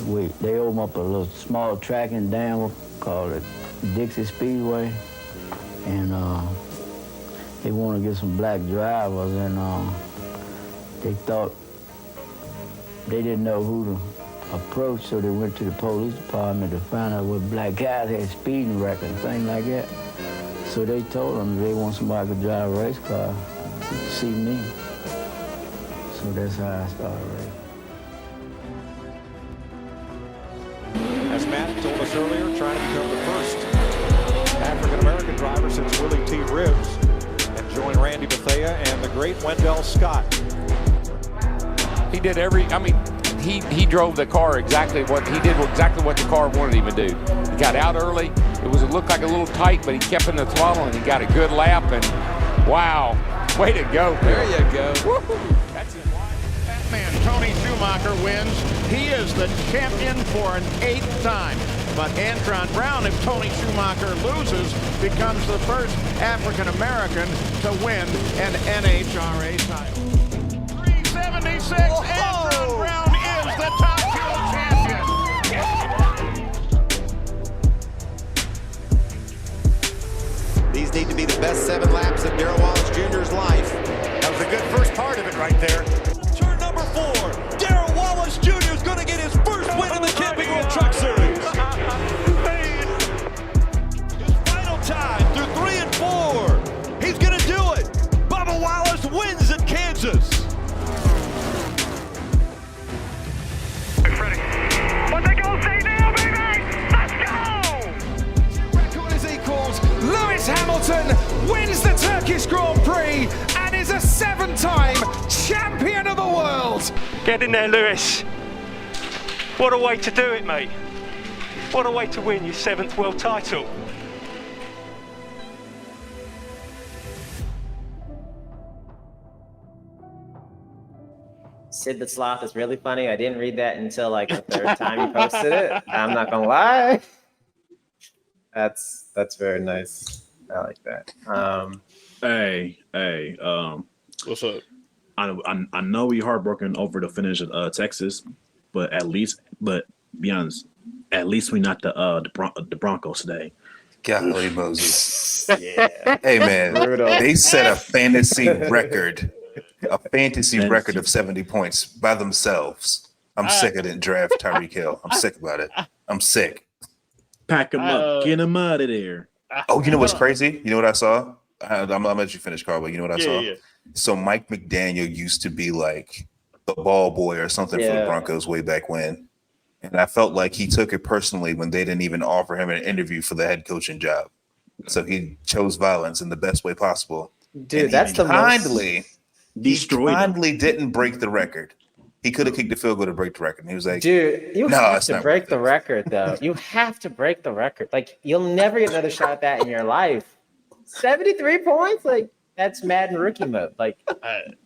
They opened up a little small track in Danville called the Dixie Speedway, and they wanted to get some black drivers, and they thought they didn't know who to approach, so they went to the police department to find out what black guys had speeding records and things like that. So they told them they want somebody to drive a race car to see me. So that's how I started racing. As Matt told us earlier, trying to become the first African-American driver since Willy T. Ribbs and join Randy Bethea and the great Wendell Scott. He did he drove the car exactly what the car wanted him to do. He got out early. It looked like a little tight, but he kept in the throttle and he got a good lap, and wow, way to go. There you go. Woo-hoo. That's it. That man, Tony Schumacher, wins. He is the champion for an 8th time. But Antron Brown, if Tony Schumacher loses, becomes the first African-American to win an NHRA title. 376, Antron Brown is the top fuel champion. These need to be the best 7 laps of Darrell Wallace Jr.'s life. That was a good first part of it right there. Turn number 4, Darrell Wallace Jr. is going to get his first win in the Camping World Truck Series. His final time through 3 and 4. He's going to do it. Bubba Wallace wins at Kansas. Ready. What they gonna say now, baby? Let's go! Record is equals. Lewis Hamilton wins the Turkish Grand Prix and is a 7-time champion of the world. Get in there, Lewis. What a way to do it, mate. What a way to win your 7th world title. Sid the Sloth is really funny. I didn't read that until like the 3rd time you posted it. I'm not gonna lie. That's very nice. I like that. Hey, What's up? I know we heartbroken over the finish of Texas, but be honest, at least we not the Broncos today. Golly Moses. Yeah. Hey man, they set a fantasy record. A fantasy record of 70 points by themselves. I'm sick of it. Draft Tyreek Hill. I'm sick about it. I'm sick. Pack him up. Get him out of there. Oh, you know what's crazy? You know what I saw? I'm gonna let you finish, Carl, but you know what I saw? Yeah. So Mike McDaniel used to be like the ball boy or something for the Broncos way back when. And I felt like he took it personally when they didn't even offer him an interview for the head coaching job. So he chose violence in the best way possible. Dude, that's the kindly most... Destroyed. He finally didn't break the record. He could have kicked the field goal to break the record. And he was like, dude, you have to break the record, though. You have to break the record. Like, you'll never get another shot at that in your life. 73 points? Like, that's Madden rookie mode. Like,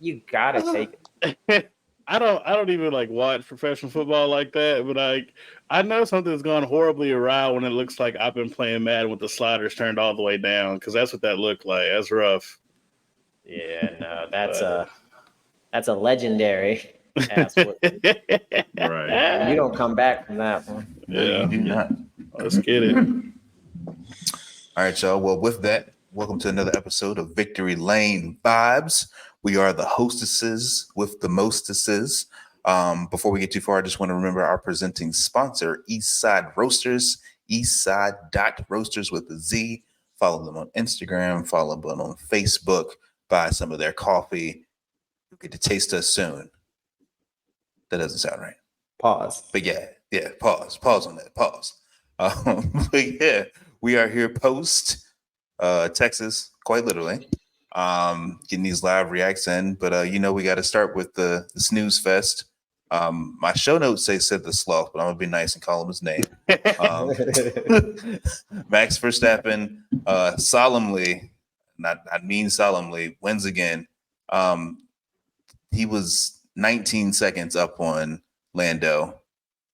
you got to take it. I don't even like watch professional football like that, but like I know something's gone horribly awry when it looks like I've been playing Madden with the sliders turned all the way down, because that's what that looked like. That's rough. Yeah, no, that's a legendary ass whooping. Right. You don't come back from that one. Yeah, you do not. Let's get it. All right, y'all. Well, with that, welcome to another episode of Victory Lane Vibes. We are the hostesses with the mostesses. Before we get too far, I just want to remember our presenting sponsor, Eastside Roasters, eastside.roasters with a Z. Follow them on Instagram, follow them on Facebook. Buy some of their coffee. You'll get to taste us soon. That doesn't sound right. Pause. But yeah, pause. Pause on that. Pause. But yeah, we are here post Texas, quite literally. Getting these live reacts in. But we got to start with the snooze fest. My show notes say Sid the Sloth, but I'm gonna be nice and call him his name. Max Verstappen solemnly wins again. He was 19 seconds up on Lando,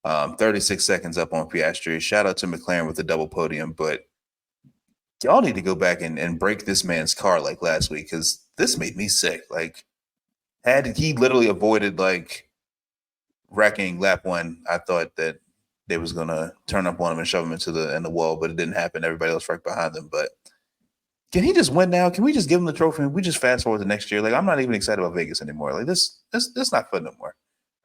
36 seconds up on Piastri. Shout out to McLaren with the double podium, but y'all need to go back and break this man's car like last week, because this made me sick. Like, had he literally avoided like wrecking lap one, I thought that they was gonna turn up on him and shove him into the wall, but it didn't happen. Everybody else right behind him. But can he just win now? Can we just give him the trophy and we just fast forward to next year? Like, I'm not even excited about Vegas anymore. Like, this not fun no more.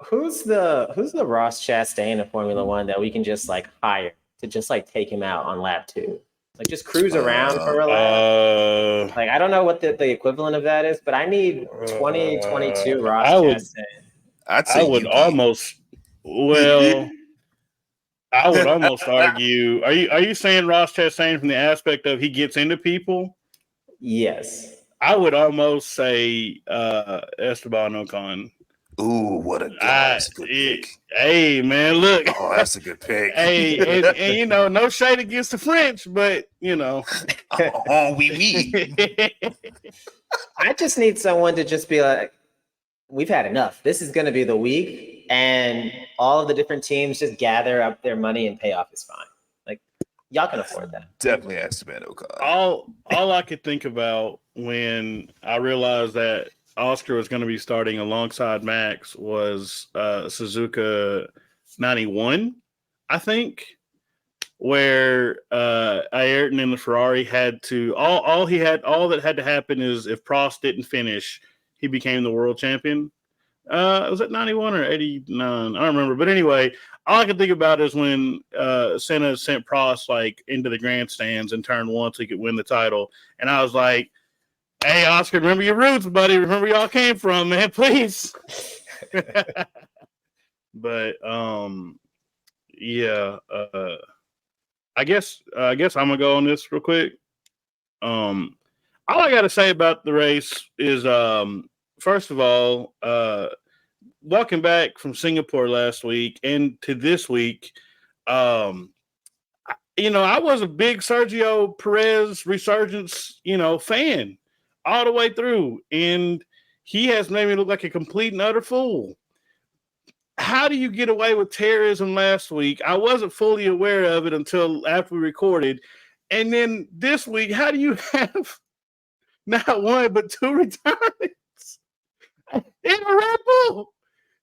Who's the Ross Chastain of Formula One that we can just like hire to just like take him out on lap 2? Like just cruise around for a lap. Like I don't know what the equivalent of that is, but I need 2022 Ross Chastain. I would almost argue. Are you saying Ross Chastain from the aspect of he gets into people? Yes. I would almost say Esteban Ocon. Ooh, what a that's a good pick. Hey, man, look. Oh, that's a good pick. Hey, and you know, no shade against the French, but you know. Oui. I just need someone to just be like, we've had enough. This is going to be the week, and all of the different teams just gather up their money and pay off is fine. Like, y'all can afford that. Definitely Esteban Ocon. All I could think about when I realized that Oscar was going to be starting alongside Max was Suzuka 91, I think, where Ayrton in the Ferrari had to all that had to happen is if Prost didn't finish, he became the world champion. Was it 91 or 89? I don't remember. But anyway, all I can think about is when Senna sent Prost like into the grandstands in turn 1 so he could win the title. And I was like, hey, Oscar, remember your roots, buddy. Remember where y'all came from, man, please. But yeah, I guess I'm gonna go on this real quick. All I gotta say about the race is first of all, walking back from Singapore last week and to this week, you know, I was a big Sergio Perez resurgence, you know, fan all the way through, and he has made me look like a complete and utter fool. How do you get away with terrorism last week? I wasn't fully aware of it until after we recorded. And then this week, how do you have not one, but 2 retirements in a Red Bull?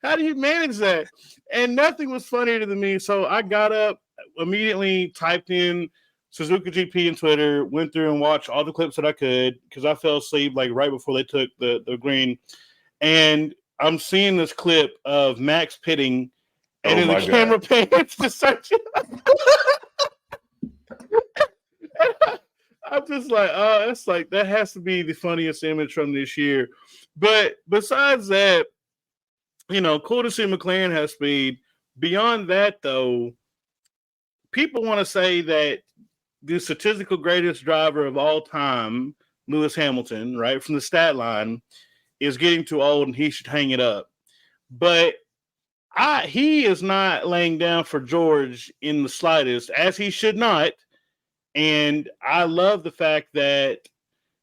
How do you manage that? And nothing was funnier than me. So I got up, immediately typed in Suzuka GP and Twitter, went through and watched all the clips that I could because I fell asleep like right before they took the green. And I'm seeing this clip of Max pitting, and then the camera pans to search it. I'm just like, oh, that's like, that has to be the funniest image from this year. But besides that, you know, cool to see McLaren have speed. Beyond that, though, people want to say that the statistical greatest driver of all time, Lewis Hamilton, right, from the stat line, is getting too old and he should hang it up. But he is not laying down for George in the slightest, as he should not. And I love the fact that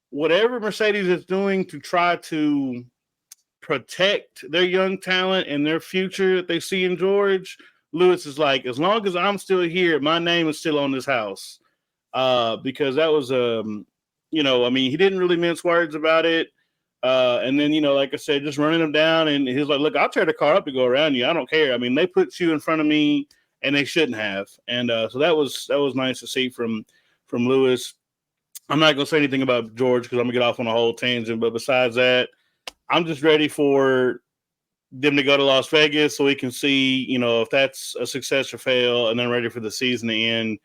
whatever Mercedes is doing to try to protect their young talent and their future that they see in George, Lewis is like, as long as I'm still here, my name is still on this house. Because that was, you know, I mean, he didn't really mince words about it. And then, you know, like I said, just running him down. And he's like, look, I'll tear the car up to go around you. I don't care. I mean, they put you in front of me and they shouldn't have. And so that was nice to see from Lewis. I'm not going to say anything about George because I'm going to get off on a whole tangent. But besides that, I'm just ready for them to go to Las Vegas so we can see, you know, if that's a success or fail, and then ready for the season to end.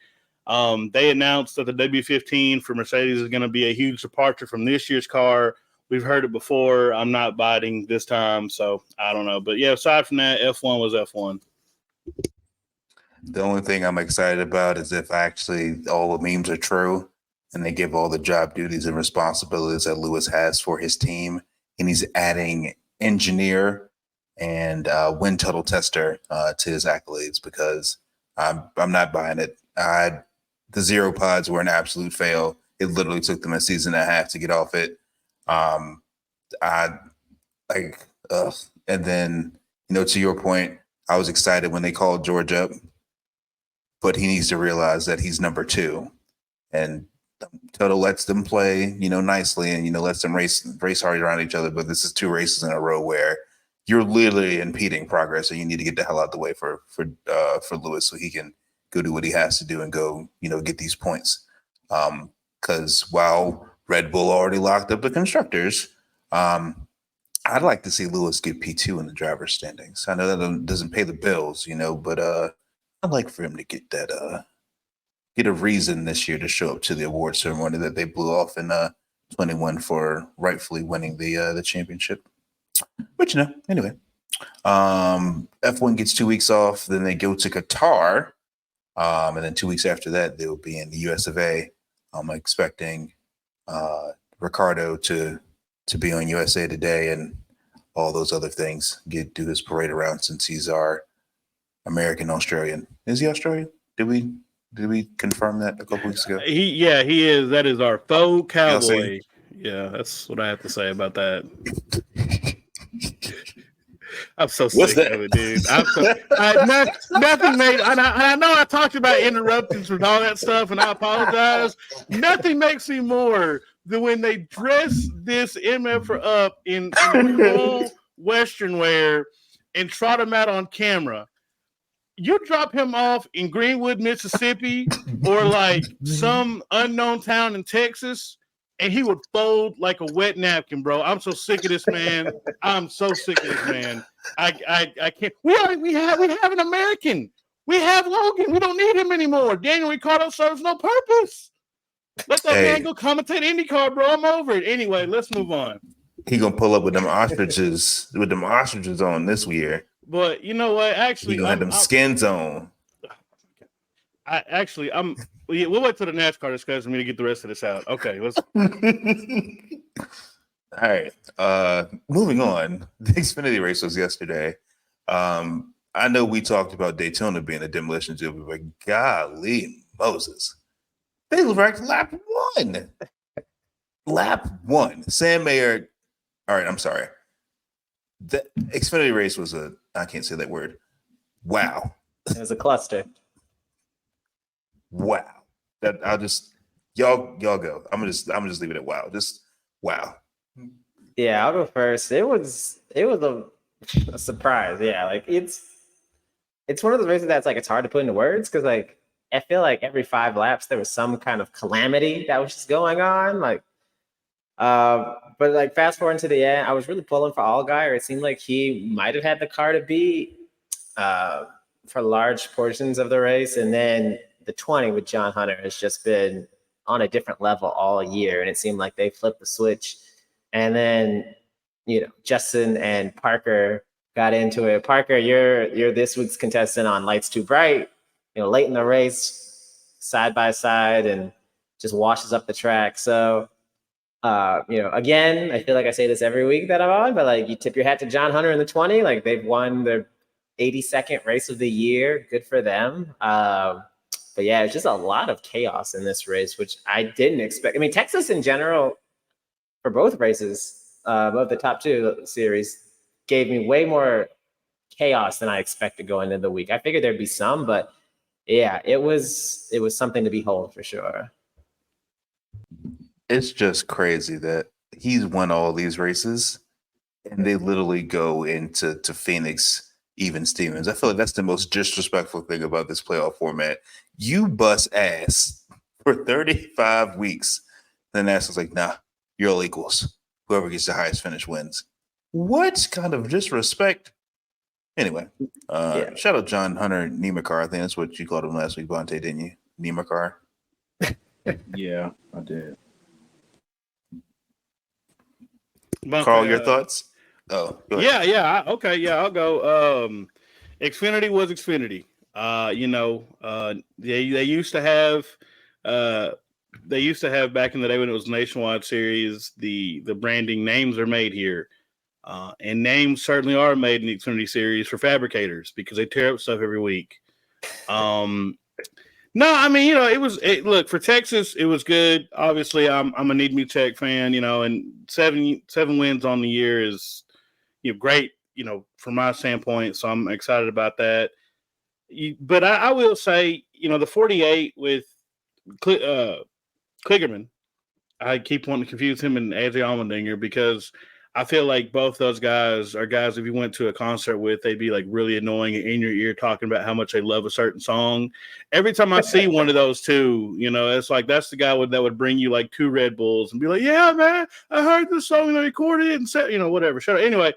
They announced that the W15 for Mercedes is going to be a huge departure from this year's car. We've heard it before. I'm not biting this time, so I don't know. But, yeah, aside from that, F1 was F1. The only thing I'm excited about is if actually all the memes are true and they give all the job duties and responsibilities that Lewis has for his team, and he's adding engineer and wind tunnel tester to his accolades, because I'm not buying it. The zero pods were an absolute fail. It literally took them a season and a half to get off it. And then, you know, to your point, I was excited when they called George up, but he needs to realize that he's number 2, and Toto lets them play, you know, nicely, and, you know, lets them race hard around each other. But this is 2 races in a row where you're literally impeding progress, and you need to get the hell out of the way for Lewis so he can go do what he has to do and go, get these points. Because while Red Bull already locked up the constructors, I'd like to see Lewis get P2 in the driver's standings. I know that doesn't pay the bills, but I'd like for him to get that get a reason this year to show up to the award ceremony that they blew off in 21 for rightfully winning the championship. But anyway, F1 gets 2 weeks off, then they go to Qatar, and then 2 weeks after that they'll be in the US of A. I'm expecting Ricardo to be on USA Today and all those other things. Do his parade around since he's our American Australian. Is he Australian? Did we confirm that a couple weeks ago? He is. That is our faux cowboy. Yeah, that's what I have to say about that. I'm so sick of it, dude. Nothing made. I know I talked about interruptions and all that stuff, and I apologize. Nothing makes me more than when they dress this MF up in full Western wear and trot him out on camera. You drop him off in Greenwood, Mississippi, or like some unknown town in Texas, and he would fold like a wet napkin, bro. I'm so sick of this man. I'm so sick of this man. I can't. We have an American. We have Logan. We don't need him anymore. Daniel Ricciardo serves no purpose. Let that man go commentate IndyCar, bro. I'm over it. Anyway, let's move on. He gonna pull up with them ostriches on this year. But you know what? Actually, he gonna have them skins on. We'll wait till the NASCAR discussion for me to get the rest of this out. Okay, let's. All right. Moving on. The Xfinity race was yesterday. I know we talked about Daytona being a demolition job, but golly Moses, they wrecked lap one. Lap one. Sam Mayer. All right, I'm sorry. The Xfinity race was I can't say that word. Wow. It was a cluster. Wow. That I'll just y'all go. I'm gonna just leave it at wow. Just wow. Yeah, I'll go first. It was a surprise. Yeah, like it's one of those races that's like it's hard to put into words because like I feel like every 5 laps there was some kind of calamity that was just going on. Like but like fast forward to the end, I was really pulling for Allgaier. It seemed like he might have had the car to beat for large portions of the race, and then the 20 with John Hunter has just been on a different level all year, and it seemed like they flipped the switch. And then, Justin and Parker got into it. Parker, you're this week's contestant on Lights Too Bright. Late in the race, side by side, and just washes up the track. So, again, I feel like I say this every week that I'm on, but like you tip your hat to John Hunter in the 20. Like they've won their 82nd race of the year. Good for them. But yeah, it's just a lot of chaos in this race, which I didn't expect. I mean, Texas in general, for both races, both the top 2 series, gave me way more chaos than I expected going into the week. I figured there'd be some, but yeah, it was something to behold for sure. It's just crazy that he's won all these races, and they literally go into Phoenix even Stevens. I feel like that's the most disrespectful thing about this playoff format. You bust ass for 35 weeks. Then NASCAR's like, nah, you're all equals. Whoever gets the highest finish wins. What kind of disrespect? Anyway, shout out John Hunter Niemakar. I think that's what you called him last week, Bonte, didn't you? Niemakar. Yeah, I did. Carl, your thoughts? Oh, yeah. Okay, yeah, I'll go. Xfinity was Xfinity. They used to have back in the day when it was Nationwide Series, the branding names are made here. And names certainly are made in the Xfinity Series for fabricators because they tear up stuff every week. No, I mean, look, for Texas, it was good. Obviously, I'm a Need Me Tech fan, and seven wins on the year is, great, from my standpoint. So I'm excited about that. But I will say, the 48 with Kligerman, I keep wanting to confuse him and AJ Allmendinger because I feel like both those guys are guys, if you went to a concert with, they'd be like really annoying in your ear talking about how much they love a certain song. Every time I see one of those two, it's like that's the guy that would bring you like 2 Red Bulls and be like, yeah, man, I heard this song and I recorded it and said, whatever. Shut up. Anyway,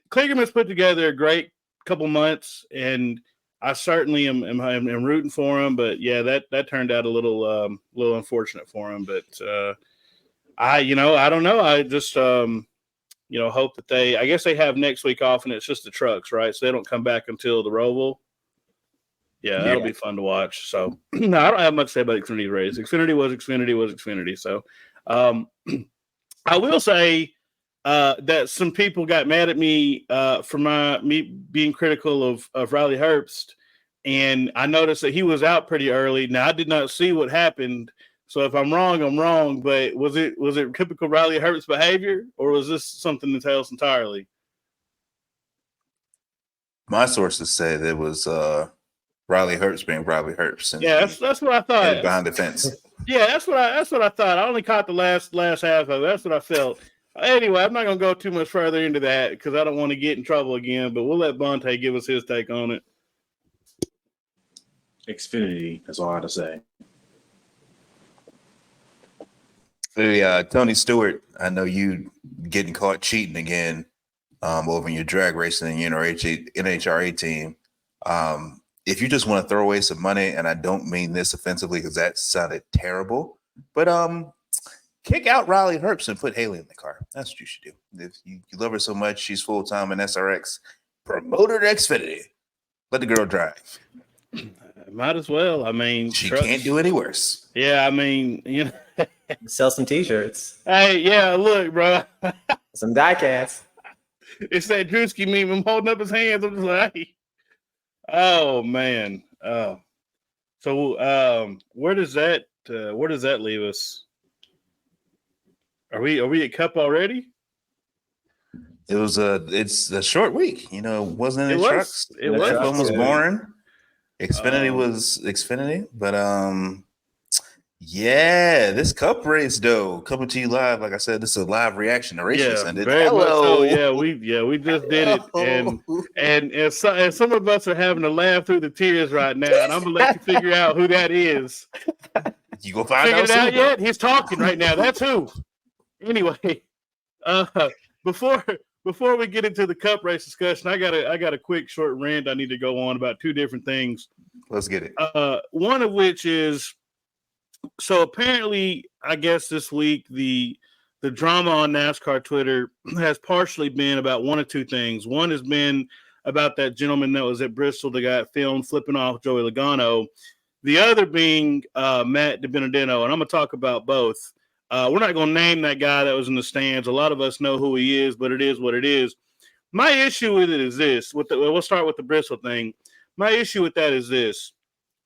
Kligerman's put together a great couple months, and I certainly am rooting for him. But yeah, that turned out a little unfortunate for him. But I don't know. I just hope that I guess they have next week off, and it's just the trucks, right? So they don't come back until the Roval. Yeah, that'll be fun to watch. So no, I don't have much to say about Xfinity race. Xfinity was Xfinity. So I will say that some people got mad at me for me being critical of Riley Herbst, and I noticed that he was out pretty early. Now I did not see what happened. So if I'm wrong, I'm wrong. But was it typical Riley Herbst behavior, or was this something else entirely? My sources say it was Riley Herbst being Riley Herbst. Yeah, that's what I thought. Behind the fence. Yeah, that's what I thought. I only caught the last half of it. That's what I felt. Anyway, I'm not gonna go too much further into that because I don't want to get in trouble again. But we'll let Bonte give us his take on it. Xfinity. That's all I have to say. Hey, Tony Stewart, I know you getting caught cheating again over in your drag racing and your NHRA team. If you just want to throw away some money, and I don't mean this offensively because that sounded terrible, but kick out Riley Herbst and put Haley in the car. That's what you should do. If you love her so much, she's full-time in SRX. Promote her to Xfinity. Let the girl drive. Might as well. I mean, she can't do any worse. Yeah, I mean, sell some T-shirts. Hey, yeah, look, bro. Some die-casts. It's that Drewski meme. I'm holding up his hands. I'm just like, hey. Oh man. So where does that leave us? Are we at Cup already? It's a short week. Wasn't any trucks. It was. F1 was boring. Xfinity was Xfinity, but yeah, this Cup race though, coming to you live. Like I said, this is a live reaction to Racing Sunday. Hello. Yeah, we just did it, and some of us are having to laugh through the tears right now, and I'm gonna let you figure out who that is. You go find out soon. Yet? He's talking right now. That's who. Anyway, before we get into the Cup race discussion, I got a quick short rant I need to go on about 2 different things. Let's get it. One of which is, so apparently, I guess this week the drama on NASCAR Twitter has partially been about 1 or 2 things. One has been about that gentleman that was at Bristol that got filmed flipping off Joey Logano. The other being Matt DiBenedetto, and I'm going to talk about both. We're not going to name that guy that was in the stands. A lot of us know who he is, but it is what it is. My issue with it is this. We'll start with the Bristol thing. My issue with that is this.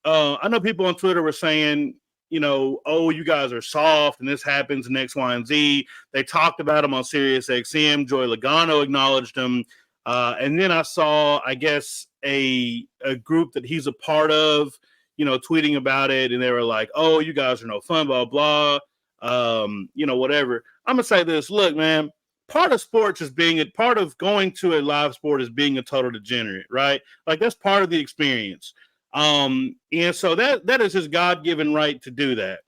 I know people on Twitter were saying, oh, you guys are soft and this happens in X, Y, and Z. They talked about him on Sirius XM. Joey Logano acknowledged him. And then I saw, I guess, a group that he's a part of, tweeting about it. And they were like, oh, you guys are no fun, blah, blah. Whatever. I'm going to say this. Look, man, part of sports is part of going to a live sport is being a total degenerate, right? Like that's part of the experience. And so that is his God-given right to do that.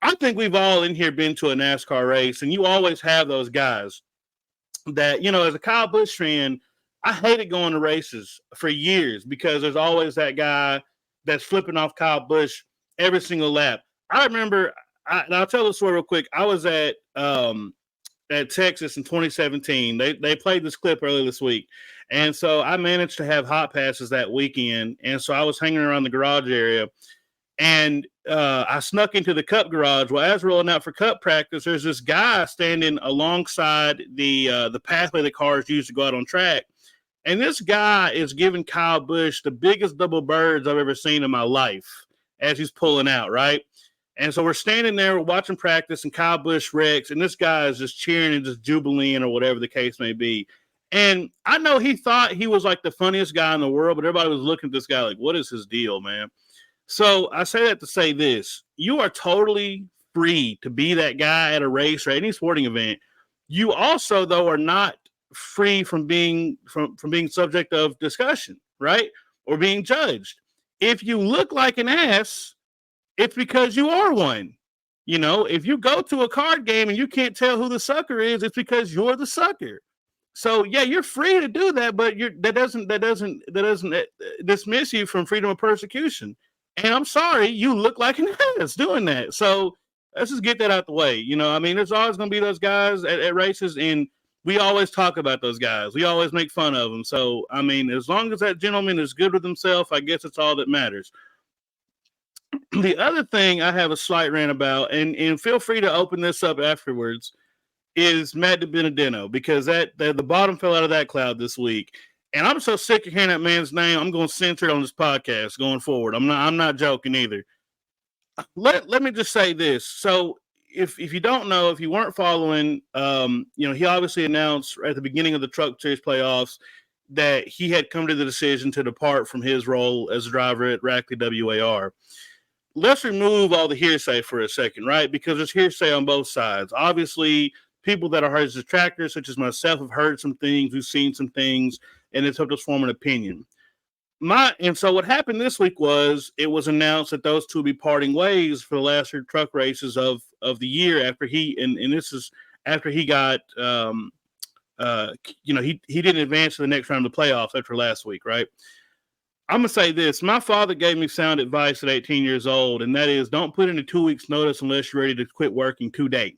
I think we've all in here been to a NASCAR race, and you always have those guys that, as a Kyle Busch fan, I hated going to races for years because there's always that guy that's flipping off Kyle Busch every single lap. I remember, and I'll tell the story real quick. I was at Texas in 2017. They played this clip earlier this week. And so I managed to have hot passes that weekend. And so I was hanging around the garage area, and I snuck into the Cup garage. Well, as rolling out for Cup practice, there's this guy standing alongside the pathway the cars use to go out on track. And this guy is giving Kyle Busch the biggest double birds I've ever seen in my life as he's pulling out, right? And so we're standing there, we're watching practice, and Kyle Busch wrecks, and this guy is just cheering and just jubilant or whatever the case may be. And I know he thought he was like the funniest guy in the world, but everybody was looking at this guy like, what is his deal, man? So I say that to say this. You are totally free to be that guy at a race or any sporting event You also, though, are not free from being subject of discussion, right? Or being judged. If you look like an ass, it's because you are one. You know, if you go to a card game and you can't tell who the sucker is, it's because you're the sucker. So yeah, you're free to do that, but that doesn't dismiss you from freedom of persecution. And I'm sorry, you look like an ass doing that. So let's just get that out the way. You know, I mean, there's always going to be those guys at races, and we always talk about those guys. We always make fun of them. So I mean, as long as that gentleman is good with himself, I guess it's all that matters. The other thing I have a slight rant about, and feel free to open this up afterwards, is Matt DiBenedetto, because the bottom fell out of that cloud this week. And I'm so sick of hearing that man's name, I'm going to censor it on this podcast going forward. I'm not joking either. Let me just say this. So if you don't know, if you weren't following, he obviously announced at the beginning of the Truck Series playoffs that he had come to the decision to depart from his role as a driver at Rackley WAR. Let's remove all the hearsay for a second, right? Because there's hearsay on both sides. Obviously, people that are his detractors, such as myself, have heard some things, we've seen some things, and it's helped us form an opinion. And so what happened this week was it was announced that those two will be parting ways for the last three truck races of the year after he got he didn't advance to the next round of the playoffs after last week, right? I'm going to say this. My father gave me sound advice at 18 years old, and that is don't put in a 2 weeks notice unless you're ready to quit working today,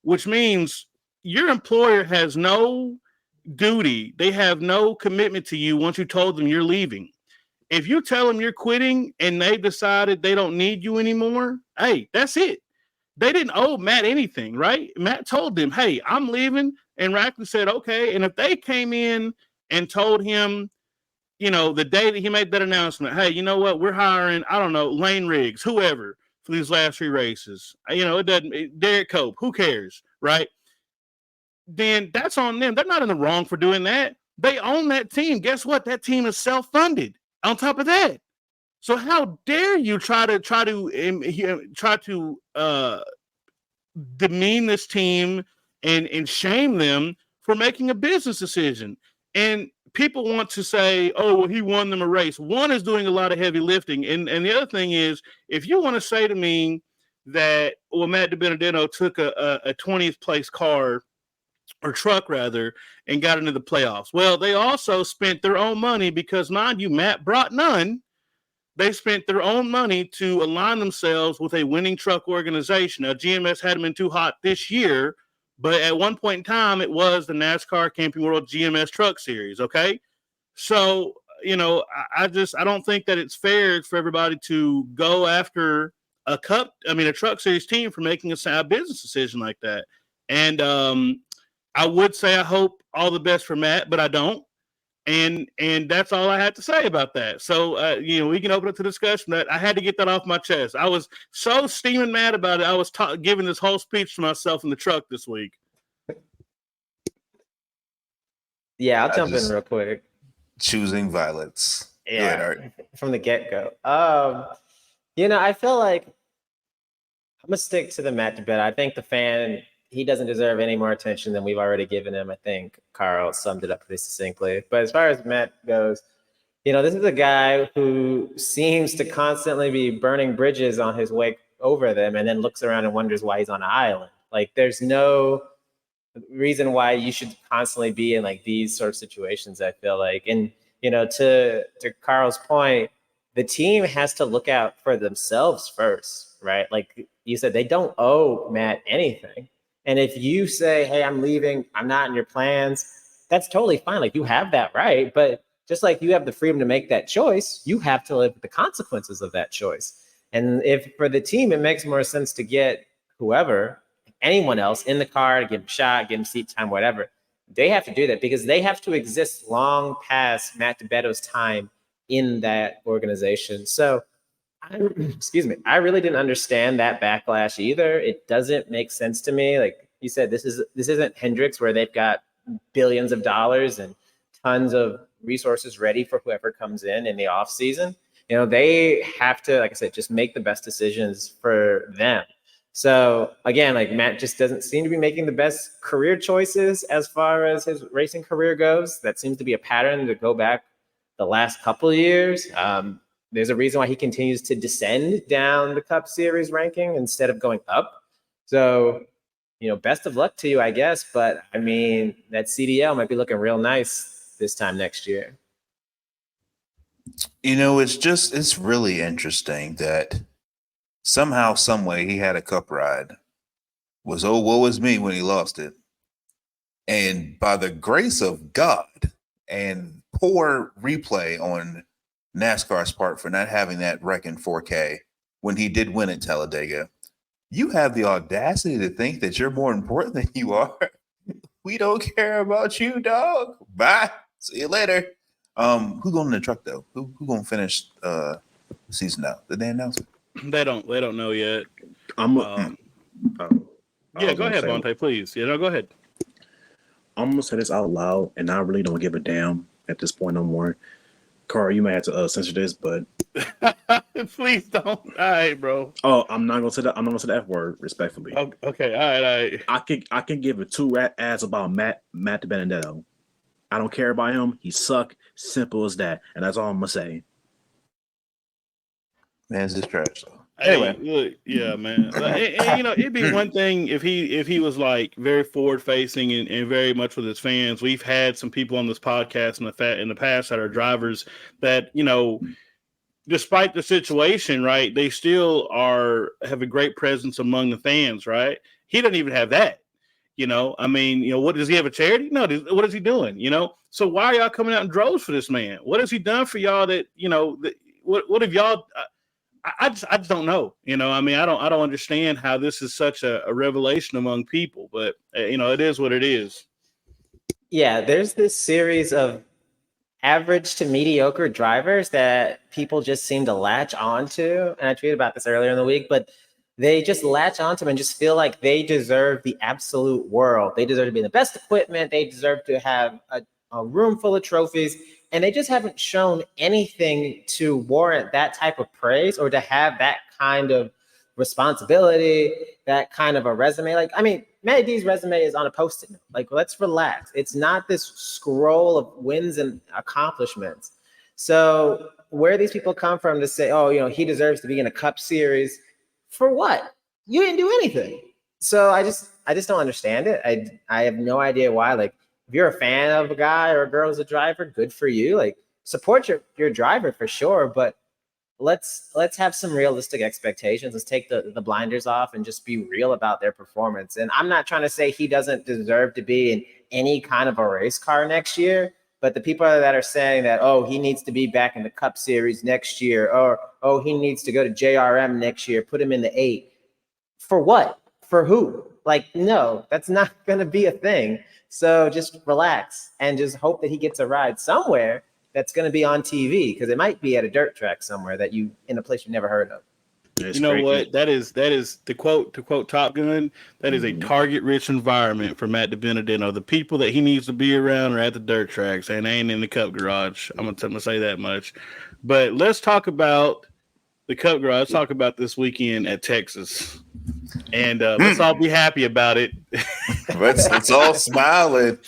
which means your employer has no duty. They have no commitment to you once you told them you're leaving. If you tell them you're quitting and they've decided they don't need you anymore, hey, that's it. They didn't owe Matt anything, right? Matt told them, hey, I'm leaving. And Rackley said, okay. And if they came in and told him, the day that he made that announcement, hey, you know what? We're hiring, I don't know, Lane Riggs, whoever, for these last three races. It doesn't, Derek Cope, who cares, right? Then that's on them. They're not in the wrong for doing that. They own that team. Guess what? That team is self-funded on top of that. So how dare you try to demean this team and shame them for making a business decision? And people want to say, oh, well, he won them a race. One is doing a lot of heavy lifting. And the other thing is, if you want to say to me that, well, Matt DiBenedetto took a 20th place car or truck rather, and got into the playoffs. Well, they also spent their own money because, mind you, Matt brought none. They spent their own money to align themselves with a winning truck organization. Now, GMS hadn't been too hot this year, but at one point in time, it was the NASCAR Camping World GMS Truck Series, okay? So, I don't think that it's fair for everybody to go after a Truck Series team for making a business decision like that. And I would say I hope all the best for Matt, but I don't. And that's all I had to say about that. So, we can open up to discussion. That I had to get that off my chest. I was so steaming mad about it. I was giving this whole speech to myself in the truck this week. Yeah, I'll jump in real quick. Choosing violence. Yeah, ahead, from the get-go. I feel like I'm going to stick to the Matt DiBenedetto. I think the fan, he doesn't deserve any more attention than we've already given him. I think Carl summed it up pretty succinctly. But as far as Matt goes, this is a guy who seems to constantly be burning bridges on his way over them and then looks around and wonders why he's on an island. Like, there's no reason why you should constantly be in like these sort of situations, I feel like. And, to Carl's point, the team has to look out for themselves first, right? Like you said, they don't owe Matt anything. And if you say, hey, I'm leaving, I'm not in your plans, that's totally fine. Like, you have that right. But just like you have the freedom to make that choice, you have to live with the consequences of that choice. And if for the team, it makes more sense to get anyone else in the car, give them a shot, give them seat time, whatever, they have to do that because they have to exist long past Matt DiBenedetto's time in that organization. So, I really didn't understand that backlash either. It doesn't make sense to me. Like you said, this isn't Hendricks where they've got billions of dollars and tons of resources ready for whoever comes in the off season. They have to, like I said, just make the best decisions for them. So again, like Matt just doesn't seem to be making the best career choices as far as his racing career goes. That seems to be a pattern to go back the last couple of years. There's a reason why he continues to descend down the Cup Series ranking instead of going up. So, best of luck to you, I guess. But I mean, that CDL might be looking real nice this time next year. It's really interesting that somehow, some way, he had a Cup ride. Was oh woe is me when he lost it, and by the grace of God and poor replay on NASCAR's part for not having that wreck in 4K when he did win at Talladega, you have the audacity to think that you're more important than you are. We don't care about you, dog. Bye. See you later. Who going in the truck though? Who gonna finish the season out? Did they announce it? They don't know yet. Yeah, go ahead, Monte, please. Go ahead. I'm gonna say this out loud, and I really don't give a damn at this point no more. Carl, you may have to censor this, but please don't. All right, bro. Oh, I'm not gonna say that. I'm not gonna say the F word respectfully. Okay, all right. I can give it 2 ads about Matt Benedetto. I don't care about him. He suck. Simple as that, and that's all I'm gonna say. Man's just trash though. Anyway, look, yeah, man. And, it'd be one thing if he was like very forward facing and very much with his fans. We've had some people on this podcast in the past that are drivers that despite the situation, right, they still have a great presence among the fans, right? He doesn't even have that. What does he have, a charity? No, what is he doing? So why are y'all coming out in droves for this man? What has he done for y'all that what have y'all? I just don't know. I don't understand how this is such a revelation among people, but it is what it is. Yeah, there's this series of average to mediocre drivers that people just seem to latch onto. And I tweeted about this earlier in the week, but they just latch onto them and just feel like they deserve the absolute world. They deserve to be in the best equipment. They deserve to have a room full of trophies. And they just haven't shown anything to warrant that type of praise or to have that kind of responsibility, that kind of a resume. Matty D's resume is on a Post-it note. Let's relax. It's not this scroll of wins and accomplishments. So where these people come from to say, he deserves to be in a Cup Series, for what? You didn't do anything. So I just don't understand it. I have no idea why. If you're a fan of a guy or a girl who's a driver, good for you. Support your driver for sure, but let's have some realistic expectations. Let's take the blinders off and just be real about their performance. And I'm not trying to say he doesn't deserve to be in any kind of a race car next year, but the people that are saying that, he needs to be back in the Cup Series next year, or he needs to go to JRM next year, put him in the 8. For what? For who? No, that's not going to be a thing. So just relax and just hope that he gets a ride somewhere that's going to be on TV, because it might be at a dirt track somewhere in a place you've never heard of. What? That is to quote Top Gun. That is a target-rich environment for Matt DiBenedetto. The people that he needs to be around are at the dirt tracks and ain't in the Cup Garage. I'm gonna say that much. But let's talk about the Cup Garage. Let's talk about this weekend at Texas. And let's all be happy about it. Let's all smile and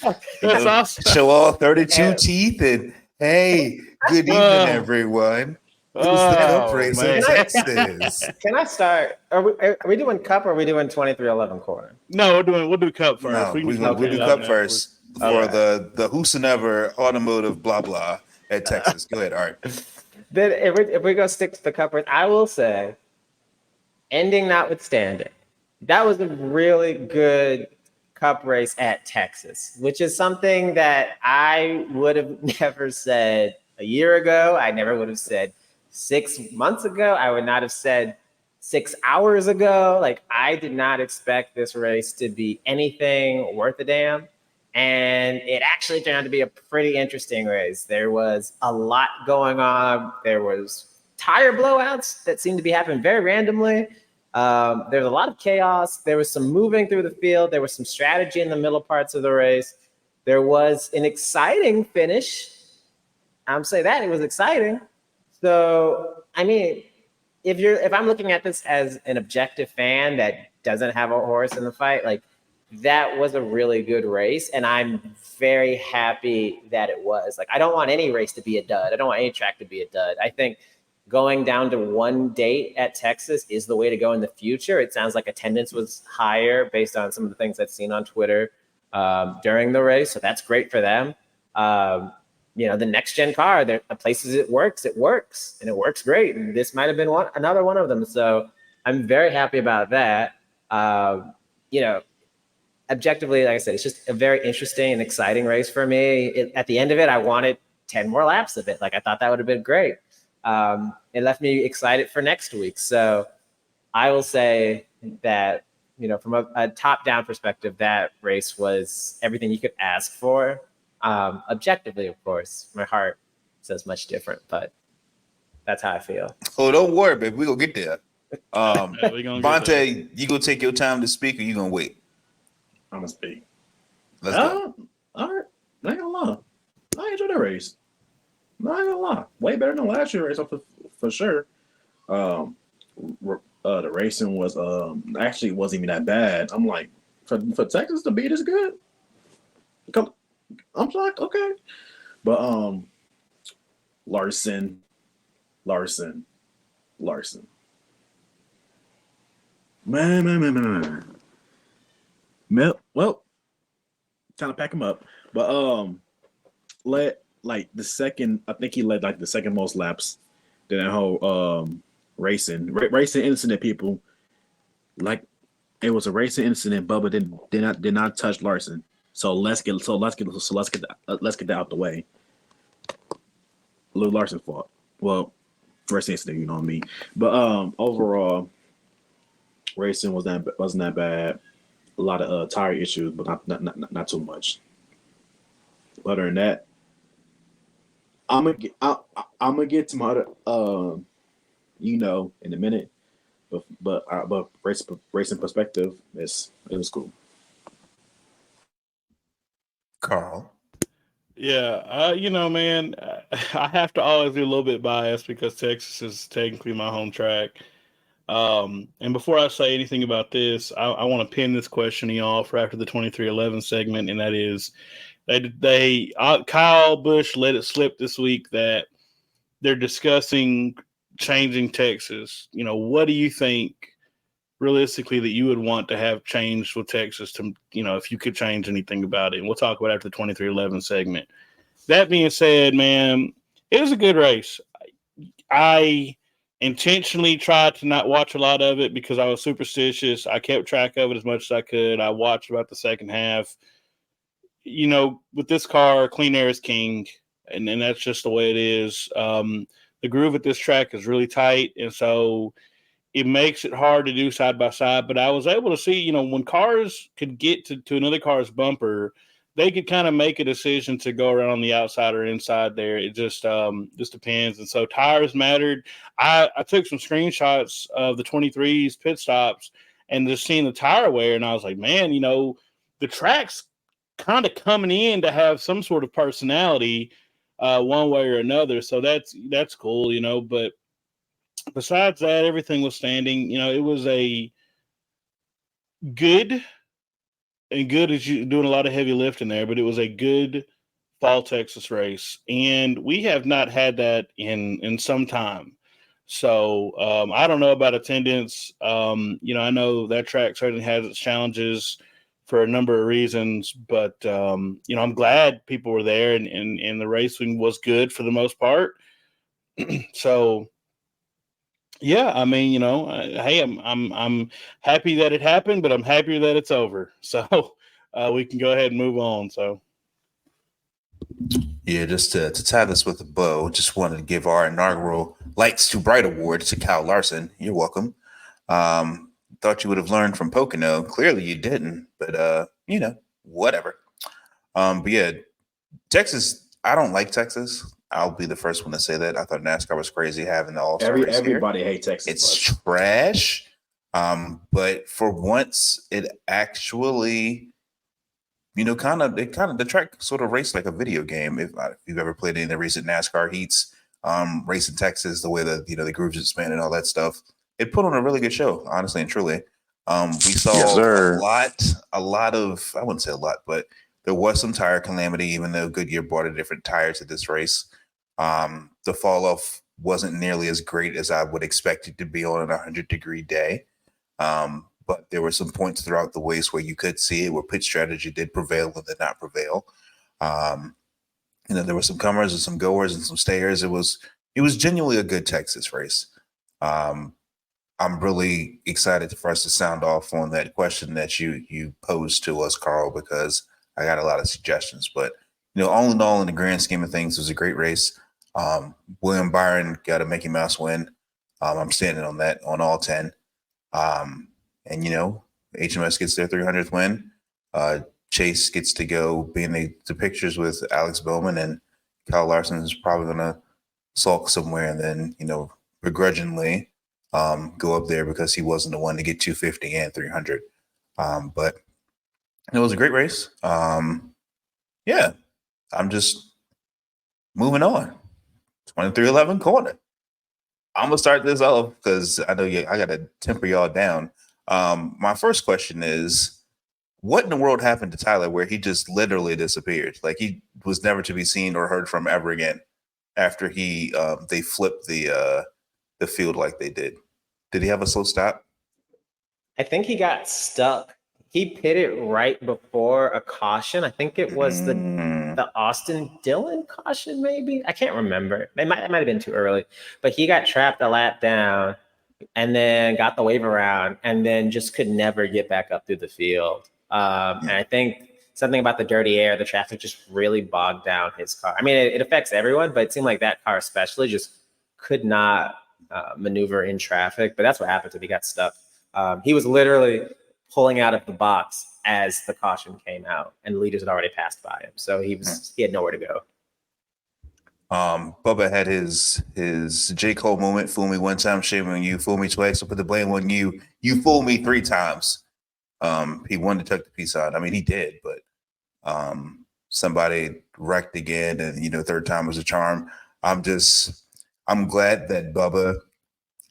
show all 32 teeth and hey, good evening, everyone. Who's the Cup race in Texas? Can I start? Are we doing Cup or are we doing 2311 corner? No, we'll do Cup first. No, we'll do Cup first for the whosoever automotive blah blah at Texas. Go ahead, Art. Then if we go stick to the Cup race, I will say, ending notwithstanding, that was a really good Cup race at Texas, which is something that I would have never said a year ago. I never would have said 6 months ago. I would not have said 6 hours ago. I did not expect this race to be anything worth a damn. And it actually turned out to be a pretty interesting race. There was a lot going on. There was tire blowouts that seemed to be happening very randomly. There's a lot of chaos. There was some moving through the field. There was some strategy in the middle parts of the race. There was an exciting finish. I'm saying that it was exciting. So, if I'm looking at this as an objective fan that doesn't have a horse in the fight. Like, that was a really good race, and I'm very happy that it was. Like, I don't want any race to be a dud. I don't want any track to be a dud. I think going down to one date at Texas is the way to go in the future. It sounds like attendance was higher based on some of the things I've seen on Twitter during the race, so that's great for them. You know, the next gen car, the places it works, and it works great. And this might have been another one of them. So I'm very happy about that. You know, objectively, like I said, it's just a very interesting and exciting race for me. At the end of it, I wanted 10 more laps of it. Like, I thought that would have been great. It left me excited for next week. So I will say that, you know, from a top-down perspective, that race was everything you could ask for. Objectively, of course, my heart says much different, but that's how I feel. Oh, don't worry, baby. We're going to get there. Vontae, you going to take your time to speak, or you going to wait? I'm going to speak. Let's go. All right. I ain't going to lie. I enjoyed the race. Not gonna lie, way better than last year's race for sure. The racing was actually wasn't even that bad. I'm like, for Texas to beat is good. I'm like, okay, but Larson. Man. Well, kind of pack him up, but like the second, I think he led like the second most laps than that whole racing incident. People, like, it was a racing incident. Bubba did not touch Larson. So let's get that out the way. Lou Larson's fault. Well, racing incident, you know what I mean. But overall, racing wasn't that bad. A lot of tire issues, but not too much. Other than that, I'm gonna get to my other, you know, in a minute, but racing perspective, it was cool. Carl. Yeah, you know, man, I have to always be a little bit biased because Texas is technically my home track. And before I say anything about this, I want to pin this questioning off for after the 2311 segment, and that is, Kyle Busch let it slip this week that they're discussing changing Texas. You know, what do you think realistically that you would want to have changed with Texas to, you know, if you could change anything about it? And we'll talk about it after the 2311 segment. That being said, man, it was a good race. I intentionally tried to not watch a lot of it because I was superstitious. I kept track of it as much as I could. I watched about the second half. You know, with this car, clean air is king, and that's just the way it is. The groove at this track is really tight, and so it makes it hard to do side by side. But I was able to see, you know, when cars could get to another car's bumper, they could kind of make a decision to go around on the outside or inside there. It just depends. And so tires mattered. I took some screenshots of the 23's pit stops and just seeing the tire wear, and I was like, man, you know, the track's kind of coming in to have some sort of personality one way or another. So that's cool, you know. But besides that, everything was standing. You know, it was a good as you doing a lot of heavy lifting there, but it was a good fall Texas race. And we have not had that in some time. So I don't know about attendance. You know, I know that track certainly has its challenges for a number of reasons, but you know, I'm glad people were there, and the racing was good for the most part. So yeah, I mean, you know, hey, I'm happy that it happened, but I'm happier that it's over. So we can go ahead and move on. So yeah, just to tie this with a bow, just wanted to give our inaugural Lights Too Bright award to Kyle Larson. You're welcome. Thought you would have learned from Pocono. Clearly you didn't, but you know, whatever. But yeah, Texas, I don't like Texas. I'll be the first one to say that. I thought NASCAR was crazy having the All-Star race everybody hates Texas. It's trash. But for once, it actually, you know, the track sort of raced like a video game. If you've ever played any of the recent NASCAR heats, racing Texas, the way that, you know, the grooves expand and all that stuff, it put on a really good show, honestly and truly. We saw a lot of, I wouldn't say a lot, but there was some tire calamity, even though Goodyear brought a different tire to this race. The fall off wasn't nearly as great as I would expect it to be on a 100-degree day. But there were some points throughout the race where you could see it, where pit strategy did prevail and did not prevail. There were some comers and some goers and some stayers. It was genuinely a good Texas race. I'm really excited for us to sound off on that question that you posed to us, Carl, because I got a lot of suggestions. But all in all, in the grand scheme of things, it was a great race. William Byron got a Mickey Mouse win. I'm standing on that on all 10. And HMS gets their 300th win. Chase gets to go be in the pictures with Alex Bowman, and Kyle Larson is probably going to sulk somewhere and then, begrudgingly go up there because he wasn't the one to get 250 and 300. But it was a great race. Yeah, I'm just moving on. 2311 corner. I'm going to start this off because I know I got to temper y'all down. My first question is, what in the world happened to Tyler where he just literally disappeared? Like he was never to be seen or heard from ever again after they flipped the field like they did. Did he have a slow stop? I think he got stuck. He pitted right before a caution. I think it was the Austin Dillon caution, maybe. I can't remember. It might have been too early, but he got trapped a lap down and then got the wave around and then just could never get back up through the field. And I think something about the dirty air, the traffic just really bogged down his car. I mean, it affects everyone, but it seemed like that car especially just could not maneuver in traffic. But that's what happened to him. He got stuck. He was literally pulling out of the box as the caution came out, and the leaders had already passed by him. So he had nowhere to go. Bubba had his J. Cole moment. Fool me one time, shame on you. Fool me twice, so put the blame on you. You fool me 3 times. He wanted to tuck the piece out. I mean, he did, but somebody wrecked again, and third time was a charm. I'm glad that Bubba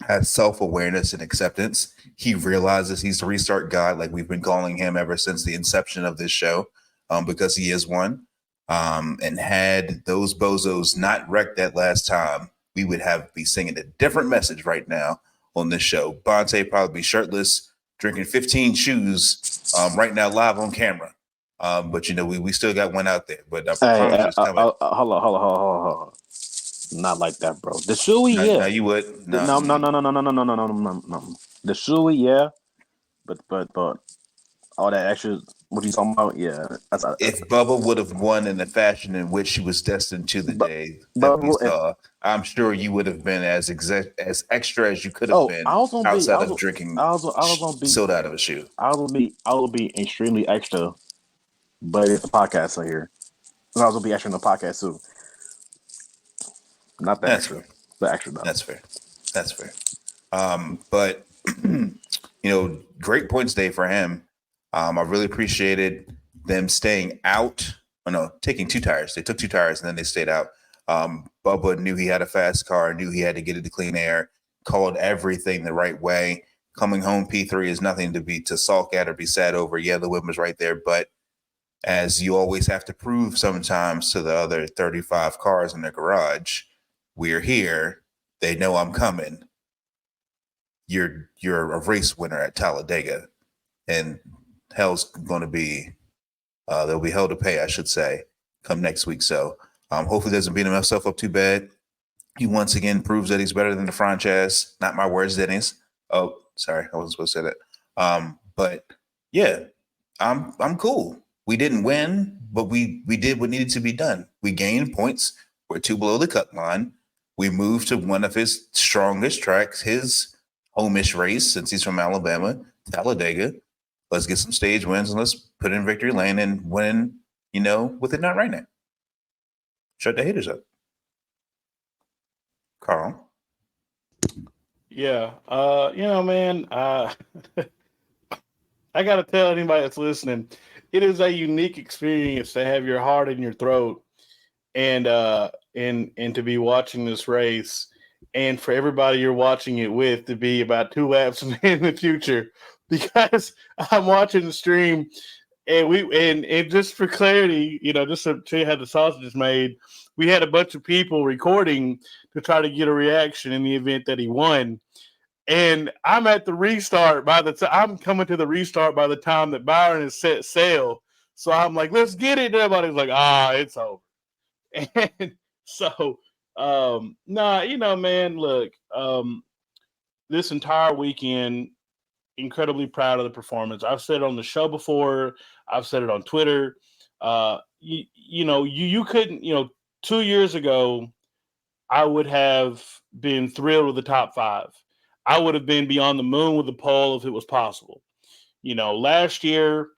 has self-awareness and acceptance. He realizes he's the restart god, like we've been calling him ever since the inception of this show, because he is one. And had those bozos not wrecked that last time, we would be singing a different message right now on this show. Bonte probably be shirtless, drinking 15 shoes right now live on camera. But we still got one out there. But I promise it's coming. Hold on. Not like that, bro. The shoey, yeah. No, you would. No. The shoey, yeah. But all that extra, what are you talking about? Yeah. If Bubba would have won in the fashion in which she was destined to the day that we saw, I'm sure you would have been as extra as you could have been outside of drinking soda out of a shoe. I will be extremely extra, but it's a podcast right here. I was gonna be extra in the podcast too. Not that That's extra. fair. The extra though. That's fair. But great points day for him. I really appreciated them staying out. Taking 2 tires. They took 2 tires and then they stayed out. Bubba knew he had a fast car, knew he had to get it to clean air, called everything the right way. Coming home P3 is nothing to sulk at or be sad over. Yeah, the win was right there, but as you always have to prove sometimes to the other 35 cars in their garage, we're here. They know I'm coming. You're a race winner at Talladega, and hell's going to be there'll be hell to pay, I should say, come next week. So hopefully he doesn't beat himself up too bad. He once again proves that he's better than the franchise. Not my words, Denny's. Oh, sorry, I wasn't supposed to say that. But yeah, I'm cool. We didn't win, but we did what needed to be done. We gained points. We're 2 below the cut line. We moved to one of his strongest tracks, his home-ish race, since he's from Alabama, Talladega. Let's get some stage wins and let's put in victory lane and win, with it not raining. Shut the haters up. Carl? Yeah. Man, I got to tell anybody that's listening, it is a unique experience to have your heart in your throat and to be watching this race and for everybody you're watching it with to be about 2 laps in the future, because I'm watching the stream and just for clarity, just to show you how the sausage is made, we had a bunch of people recording to try to get a reaction in the event that he won. And I'm at the restart I'm coming to the restart by the time that Byron has set sail. So I'm like, let's get it. And everybody's like, it's over. And so, man, look, this entire weekend, incredibly proud of the performance. I've said it on the show before. I've said it on Twitter. You couldn't, 2 years ago, I would have been thrilled with the top 5. I would have been beyond the moon with the poll if it was possible. Last year,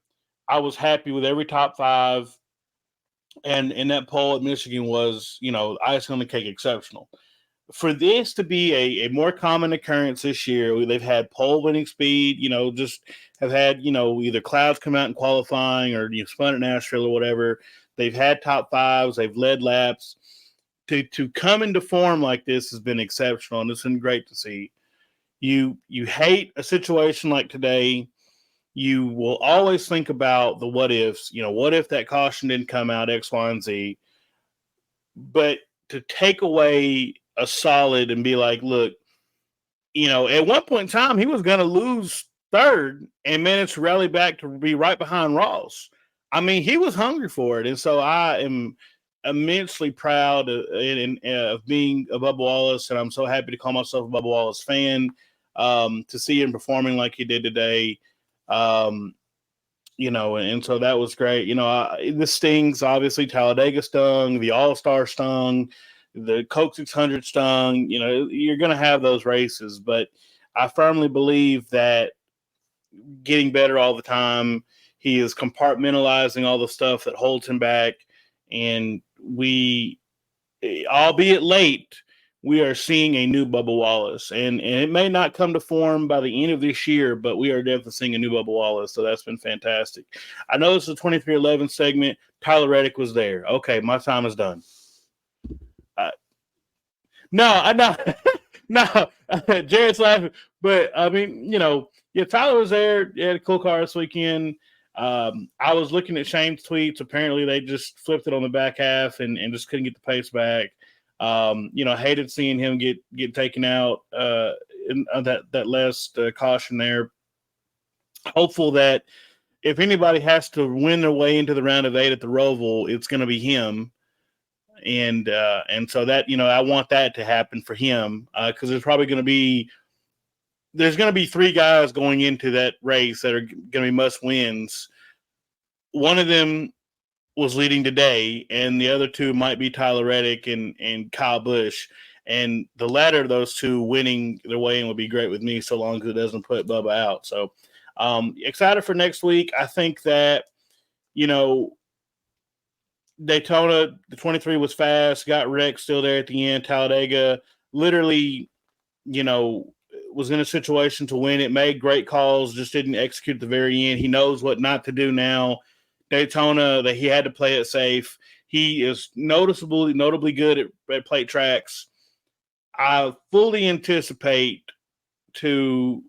I was happy with every top 5. And in that poll at Michigan was, icing on the cake exceptional. For this to be a more common occurrence this year, they've had pole winning speed, just have had, either clouds come out in qualifying or spun at Nashville or whatever. They've had top 5s, they've led laps. To come into form like this has been exceptional, and it's been great to see. You hate a situation like today. You will always think about the what ifs. What if that caution didn't come out, X, Y, and Z? But to take away a solid and be like, look, at one point in time, he was going to lose third and managed to rally back to be right behind Ross. I mean, he was hungry for it. And so I am immensely proud of being a Bubba Wallace, and I'm so happy to call myself a Bubba Wallace fan, to see him performing like he did today. And so that was great. The stings, obviously, Talladega stung, the All-Star stung, the Coke 600 stung. You're going to have those races, but I firmly believe that getting better all the time, he is compartmentalizing all the stuff that holds him back, and we, albeit late, we are seeing a new Bubba Wallace, and it may not come to form by the end of this year, but we are definitely seeing a new Bubba Wallace, so that's been fantastic. I know this is a 2311 segment. Tyler Reddick was there. Okay, my time is done. No, Jared's laughing, but I mean, Tyler was there. He had a cool car this weekend. I was looking at Shane's tweets. Apparently, they just flipped it on the back half and just couldn't get the pace back. Hated seeing him get taken out in that last caution there. Hopeful that if anybody has to win their way into the round of 8 at the Roval, it's going to be him. And so that, I want that to happen for him, because there's going to be 3 guys going into that race that are going to be must wins. One of them was leading today, and the other 2 might be Tyler Reddick and Kyle Busch. And the latter of those 2 winning their way in would be great with me, so long as it doesn't put Bubba out. So excited for next week. I think that, Daytona, the 23 was fast, got wrecked still there at the end. Talladega literally, was in a situation to win it, made great calls, just didn't execute at the very end. He knows what not to do now. Daytona, that he had to play it safe. He is notably good at plate tracks. I fully anticipate to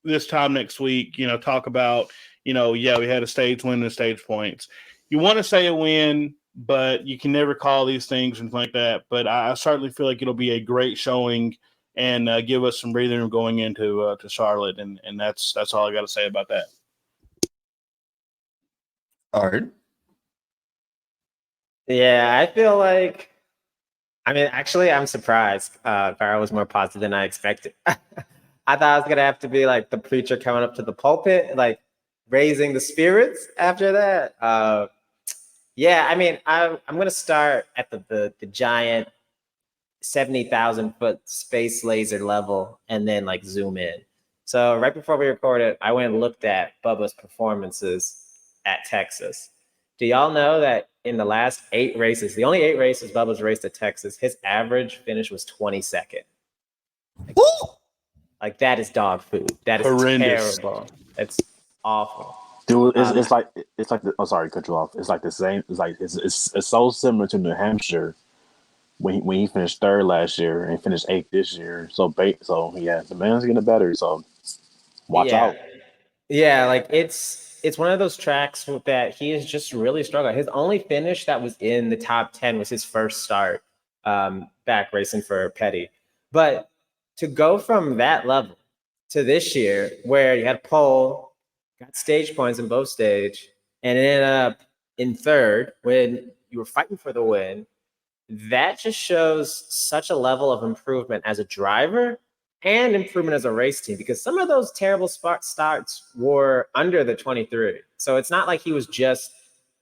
this time next week, talk about, we had a stage win and stage points. You want to say a win, but you can never call these things and like that. But I certainly feel like it'll be a great showing and give us some breathing room going into to Charlotte, and that's all I got to say about that. All right. Yeah, I feel like, actually, I'm surprised. Barrow was more positive than I expected. I thought I was gonna have to be like the preacher coming up to the pulpit, like raising the spirits after that. I'm gonna start at the giant 70,000 foot space laser level and then like zoom in. So right before we recorded, I went and looked at Bubba's performances at Texas. Do y'all know that in the last 8 races, the only 8 races Bubba's raced at Texas, his average finish was 22nd. Like that is dog food. That is horrendous. Terrible. It's awful. Dude, it's like sorry, cut you off. It's like the same. It's so similar to New Hampshire when he finished third last year and finished eighth this year. So yeah, the man's getting better. So watch out. Yeah, like it's one of those tracks that he is just really struggling. His only finish that was in the top 10 was his first start back racing for Petty. But to go from that level to this year, where you had pole, got stage points in both stage, and ended up in third when you were fighting for the win, that just shows such a level of improvement as a driver and improvement as a race team, because some of those terrible starts were under the 23. So it's not like he was just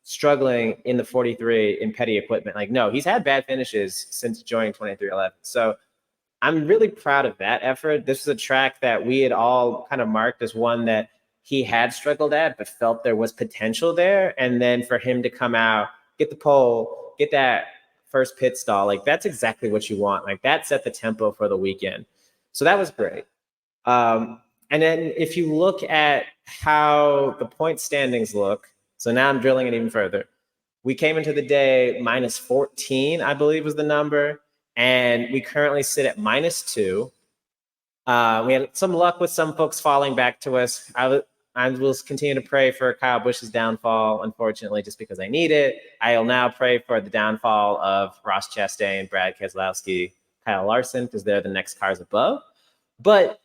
struggling in the 43 in Petty equipment. Like, no, he's had bad finishes since joining 2311. So I'm really proud of that effort. This is a track that we had all kind of marked as one that he had struggled at, but felt there was potential there. And then for him to come out, get the pole, get that first pit stall, like that's exactly what you want. Like that set the tempo for the weekend. So that was great. And then if you look at how the point standings look, so now I'm drilling it even further. We came into the day minus 14, I believe was the number. And we currently sit at -2. We had some luck with some folks falling back to us. I will continue to pray for Kyle Busch's downfall, unfortunately, just because I need it. I'll now pray for the downfall of Ross Chastain, Brad Keselowski, Kyle Larson, because they're the next cars above. But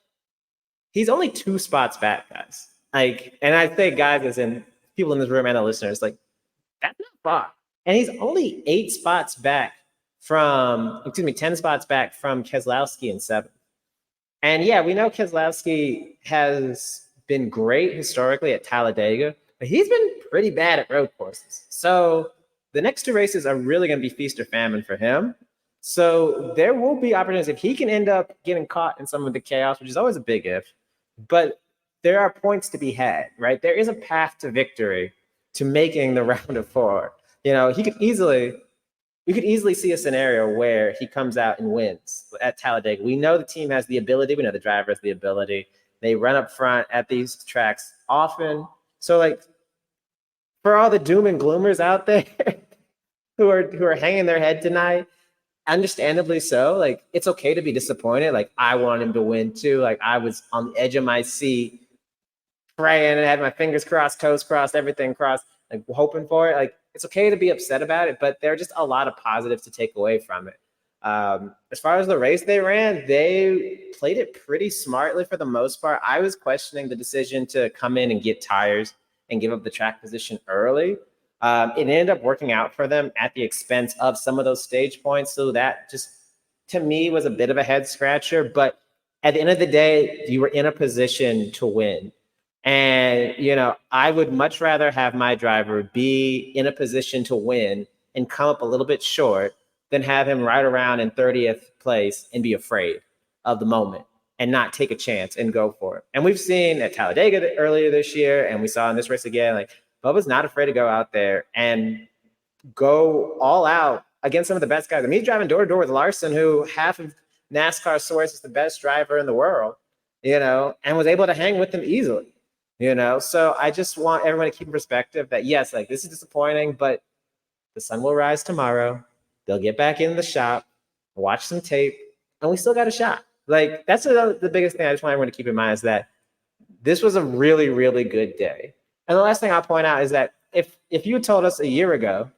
he's only 2 spots back, guys. Like, and I say guys as in people in this room and the listeners, like, that's not far. And he's only 10 spots back from Keselowski in 7th. And yeah, we know Keselowski has been great historically at Talladega, but he's been pretty bad at road courses. So the next 2 races are really going to be feast or famine for him. So there will be opportunities if he can end up getting caught in some of the chaos, which is always a big if, but there are points to be had, right? There is a path to victory, to making the round of 4. You know, we could easily see a scenario where he comes out and wins at Talladega. We know the team has the ability. We know the driver has the ability. They run up front at these tracks often. So, like, for all the doom and gloomers out there who are hanging their head tonight, understandably so, like, it's okay to be disappointed. Like, I want him to win too. Like, I was on the edge of my seat praying and had my fingers crossed, toes crossed, everything crossed, like hoping for it. Like, it's okay to be upset about it, but there are just a lot of positives to take away from it. As far as the race they ran, they played it pretty smartly for the most part. I was questioning the decision to come in and get tires and give up the track position early. It ended up working out for them at the expense of some of those stage points. So that just, to me, was a bit of a head scratcher. But at the end of the day, you were in a position to win. And, you know, I would much rather have my driver be in a position to win and come up a little bit short than have him ride around in 30th place and be afraid of the moment and not take a chance and go for it. And we've seen at Talladega earlier this year, and we saw in this race again, like, Bubba's not afraid to go out there and go all out against some of the best guys. I mean, he's driving door to door with Larson, who half of NASCAR source is the best driver in the world, you know, and was able to hang with them easily, you know. So I just want everyone to keep in perspective that, yes, like, this is disappointing, but the sun will rise tomorrow. They'll get back in the shop, watch some tape, and we still got a shot. Like, that's the biggest thing I just want everyone to keep in mind, is that this was a really, really good day. And the last thing I'll point out is that if you told us a year ago,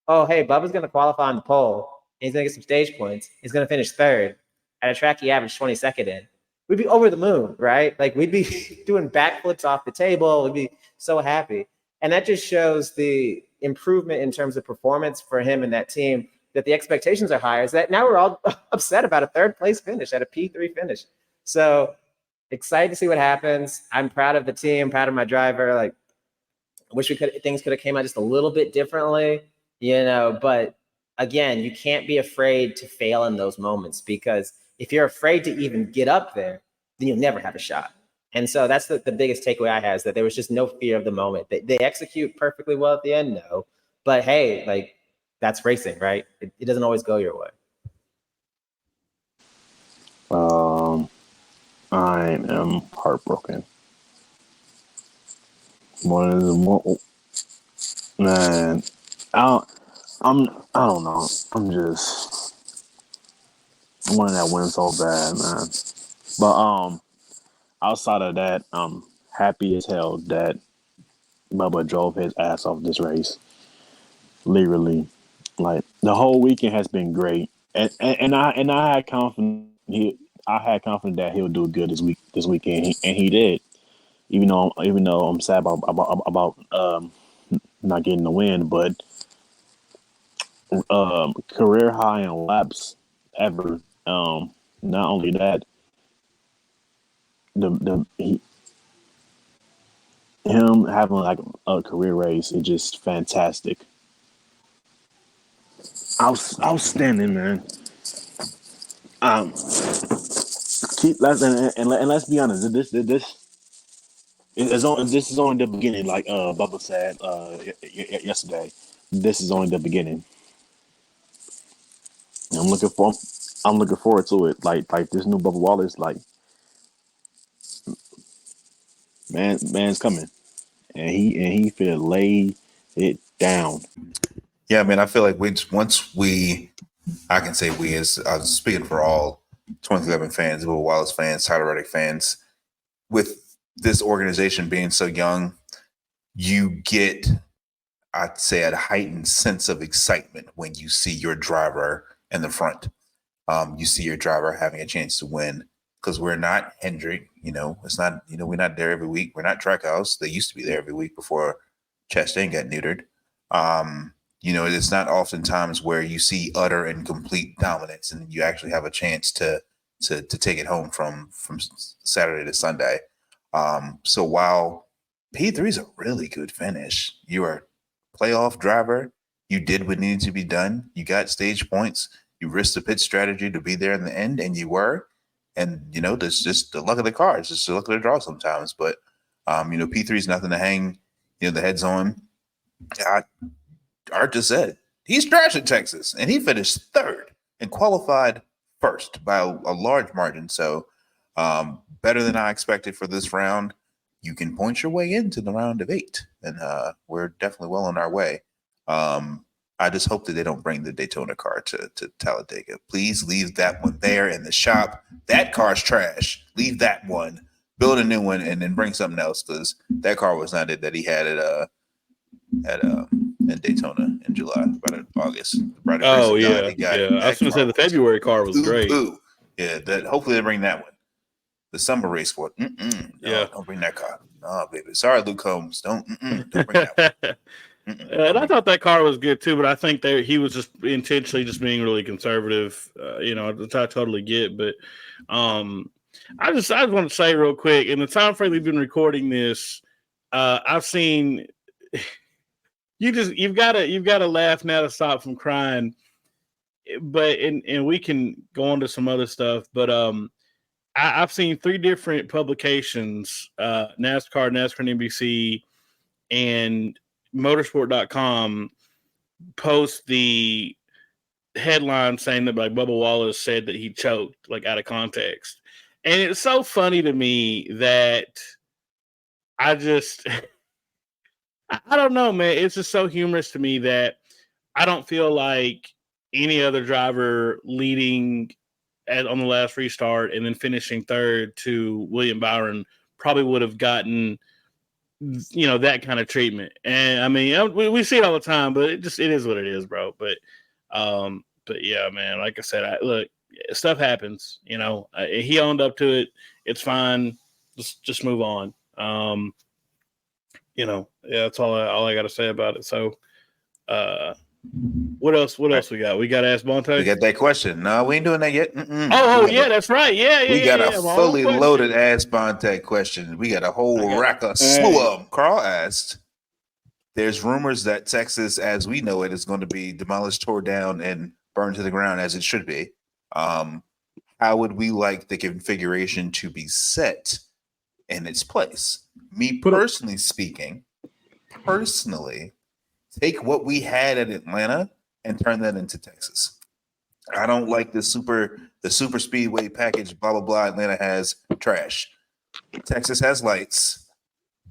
oh, hey, Bubba's going to qualify on the pole, and he's going to get some stage points, he's going to finish third at a track he averaged 22nd in, we'd be over the moon, right? Like, we'd be doing backflips off the table. We'd be so happy. And that just shows the improvement in terms of performance for him and that team, that the expectations are higher, is that now we're all upset about a 3rd place finish, at a P3 finish. So excited to see what happens. I'm proud of the team, proud of my driver. Like, I wish things could have came out just a little bit differently, you know, but again, you can't be afraid to fail in those moments, because if you're afraid to even get up there, then you'll never have a shot. And so that's the biggest takeaway I had, is that there was just no fear of the moment. They execute perfectly well at the end, no, but hey, like, that's racing, right? It doesn't always go your way. I am heartbroken. Man, I don't know. I'm just, I wanted that win so bad, man. But outside of that, I'm happy as hell that Bubba drove his ass off this race. Literally, like the whole weekend has been great, and I had confidence. I had confidence that he'll do good this weekend, and he did. Even though I'm sad about not getting the win, but career high in laps ever. Not only that, him having like a career race is just fantastic. Outstanding, man. Let's be honest. This is only the beginning. Like Bubba said yesterday, this is only the beginning. And I'm looking forward to it. Like this new Bubba Wallace. Like man's coming, and he finna lay it down. Yeah, I mean, I feel like I can say we, as I was speaking for all 2011 fans, Will Wallace fans, Tyler Reddick fans, with this organization being so young, you get, I'd say, a heightened sense of excitement when you see your driver in the front. You see your driver having a chance to win, because we're not Hendrick. It's not, we're not there every week. We're not Trackhouse. They used to be there every week before Chastain got neutered. It's not oftentimes where you see utter and complete dominance and you actually have a chance to take it home from Saturday to Sunday. So while P3 is a really good finish, you are a playoff driver. You did what needed to be done. You got stage points. You risked the pit strategy to be there in the end, and you were. And, that's just the luck of the car. It's just the luck of the draw sometimes. But, P3 is nothing to hang, the heads on. Art just said he's trash at Texas, and he finished third and qualified first by a large margin. So better than I expected for this round. You can point your way into the round of 8, and we're definitely well on our way. I just hope that they don't bring the Daytona car to Talladega. Please leave that one there in the shop. That car's trash. Leave that one. Build a new one, and then bring something else, because that car was not it that he had in Daytona in July, about August. Oh yeah. I was going to say the February car was great. Yeah, hopefully they bring that one. The summer race for it. No, don't bring that car. Oh, baby. Sorry, Luke Combs. Don't bring that one. And I thought that car was good too, but I think he was just intentionally just being really conservative. Which I totally get. But I just want to say real quick, in the time frame we've been recording this, I've seen you've got to laugh now to stop from crying. But and we can go on to some other stuff, but I've seen 3 different publications, NASCAR NBC, and motorsport.com post the headline saying that like Bubba Wallace said that he choked, like out of context. And it's so funny to me that I just I don't know, man. It's just so humorous to me that I don't feel like any other driver leading on the last restart and then finishing third to William Byron probably would have gotten that kind of treatment. And I mean, we see it all the time, but it is what it is, bro. But yeah, man, like I said, look, stuff happens, he owned up to it. It's fine. Just move on. Yeah, that's all I got to say about it. So, what else we got? We got to ask Bonte. We got that question. No, we ain't doing that yet. Oh, yeah, that's right. Yeah. We got a fully loaded Ask Bonte question. We got a whole slew of them. Carl asked, there's rumors that Texas, as we know it, is going to be demolished, tore down, and burned to the ground, as it should be. How would we like the configuration to be set in its place? Me personally speaking, take what we had at Atlanta and turn that into Texas. I don't like the super speedway package, blah, blah, blah. Atlanta has trash. Texas has lights.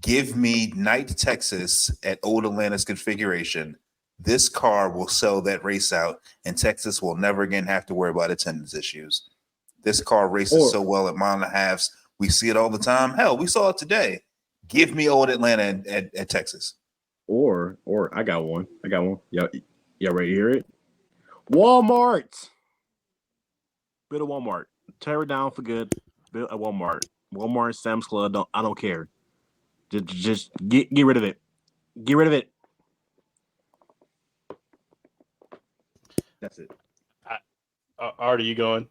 Give me night Texas at old Atlanta's configuration. this car will sell that race out, and Texas will never again have to worry about attendance issues. This car races so well at mile and a halves. We see it all the time. Hell, we saw it today. Give me old Atlanta at Texas. Or I got one. Y'all ready to hear it? Walmart. Build a Walmart. Tear it down for good. Build a Walmart. Walmart, Sam's Club. I don't care. Just get rid of it. Get rid of it. That's it. Art, are you going?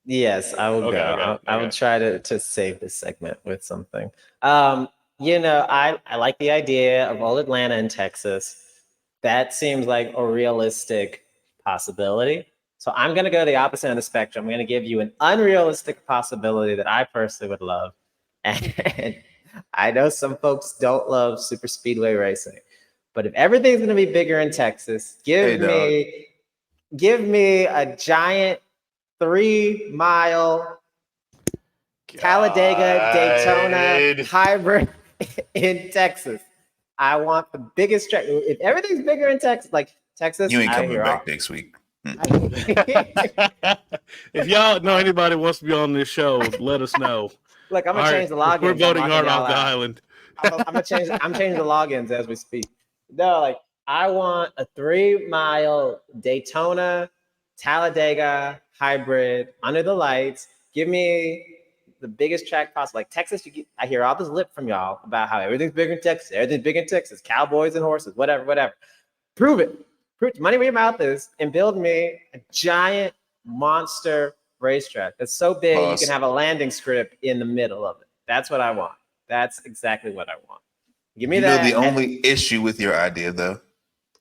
Yes, I will go. Okay. I will try to save this segment with something. I like the idea of all Atlanta in Texas. That seems like a realistic possibility. So I'm going to go the opposite end of the spectrum. I'm going to give you an unrealistic possibility that I personally would love. And I know some folks don't love super speedway racing, but if everything's going to be bigger in Texas, give me a giant 3-mile Talladega Daytona hybrid in Texas. I want the biggest track. If everything's bigger in Texas, like Texas, you ain't coming back next week. If y'all know anybody wants to be on this show, let us know. Look, I'm gonna change the logins. We're voting Art off the island. I'm changing the logins as we speak. No, like I want a 3-mile Daytona Talladega hybrid under the lights. Give me the biggest track possible. Like Texas, I hear all this lip from y'all about how everything's bigger in Texas. Everything's big in Texas. Cowboys and horses, whatever. Prove it. Money where your mouth is, and build me a giant monster racetrack that's so big you can have a landing strip in the middle of it. That's what I want. That's exactly what I want. Give me that. The only issue with your idea, though.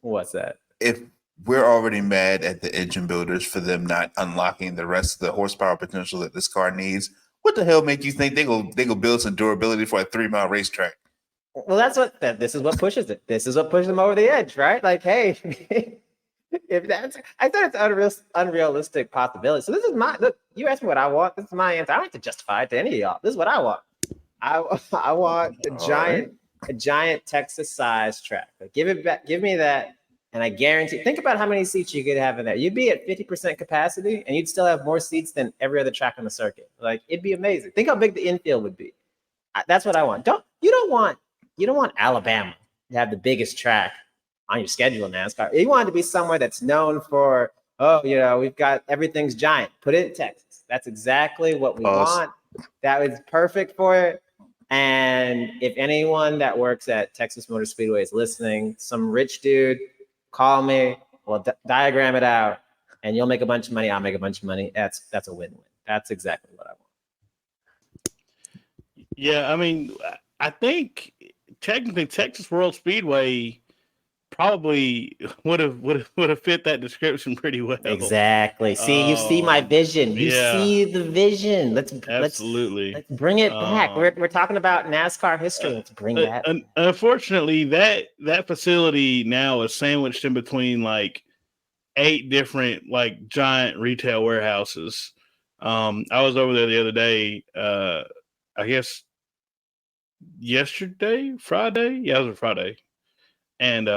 What's that? If we're already mad at the engine builders for them not unlocking the rest of the horsepower potential that this car needs, what the hell make you think they go build some durability for a 3-mile racetrack? Well, this is what pushes it. This is what pushes them over the edge, right? Like, hey, I thought it's unrealistic possibility. So this is look, you asked me what I want. This is my answer. I don't have to justify it to any of y'all. This is what I want. I want a giant Texas-sized track. Like, give it back. Give me that, and I guarantee. Think about how many seats you could have in there. You'd be at 50% capacity, and you'd still have more seats than every other track on the circuit. Like, it'd be amazing. Think how big the infield would be. That's what I want. You don't want Alabama to have the biggest track on your schedule in NASCAR. You want it to be somewhere that's known for, we've got everything's giant. Put it in Texas. That's exactly what we want. That was perfect for it. And if anyone that works at Texas Motor Speedway is listening, some rich dude, call me. We'll diagram it out, and you'll make a bunch of money. I'll make a bunch of money. That's a win-win. That's exactly what I want. Yeah, I mean, I think technically Texas World Speedway probably would have fit that description pretty well. Exactly. See, you see my vision. You see the vision. Let's bring it back. We're talking about NASCAR history. Let's bring that. Unfortunately, that facility now is sandwiched in between like 8 different like giant retail warehouses. I was over there the other day. I guess yesterday, Friday. Yeah, it was a Friday. And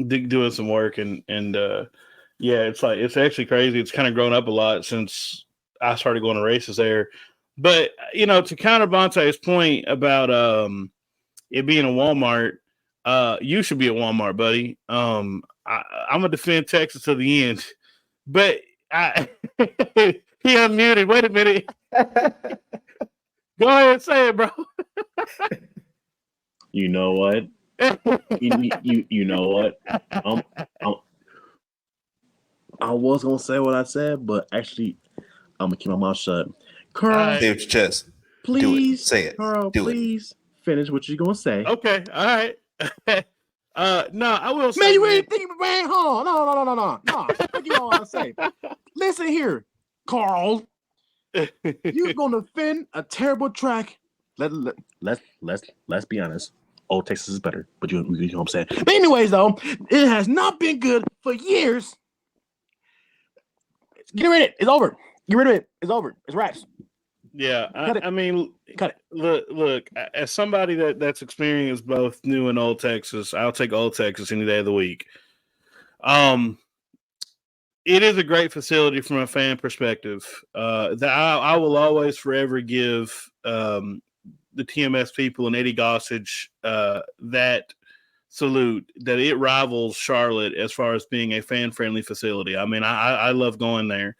doing some work and it's actually crazy. It's kind of grown up a lot since I started going to races there. But to counter Bonte's point about it being a Walmart, you should be a Walmart, buddy. I'm gonna defend Texas to the end, but he unmuted. Wait a minute. Go ahead and say it, bro. You know what? You know what? I was gonna say what I said, but actually, I'm gonna keep my mouth shut. Carl, say it with your chest. Please do it. Say it. Carl, please finish what you're gonna say. Okay, all right. No, I will say. Man, you ain't thinking, man. Hold on, no. What you want to say? Listen here, Carl. You're gonna defend a terrible track. Let's be honest. Old Texas is better, but you know what I'm saying. But anyways, though, it has not been good for years. Get rid of it. It's over. Get rid of it. It's over. It's wraps. Yeah, I mean, cut it. Look, as somebody that's experienced both new and old Texas, I'll take old Texas any day of the week. It is a great facility from a fan perspective. I will always forever give the TMS people and Eddie Gossage that salute, that it rivals Charlotte as far as being a fan-friendly facility. I mean, I love going there.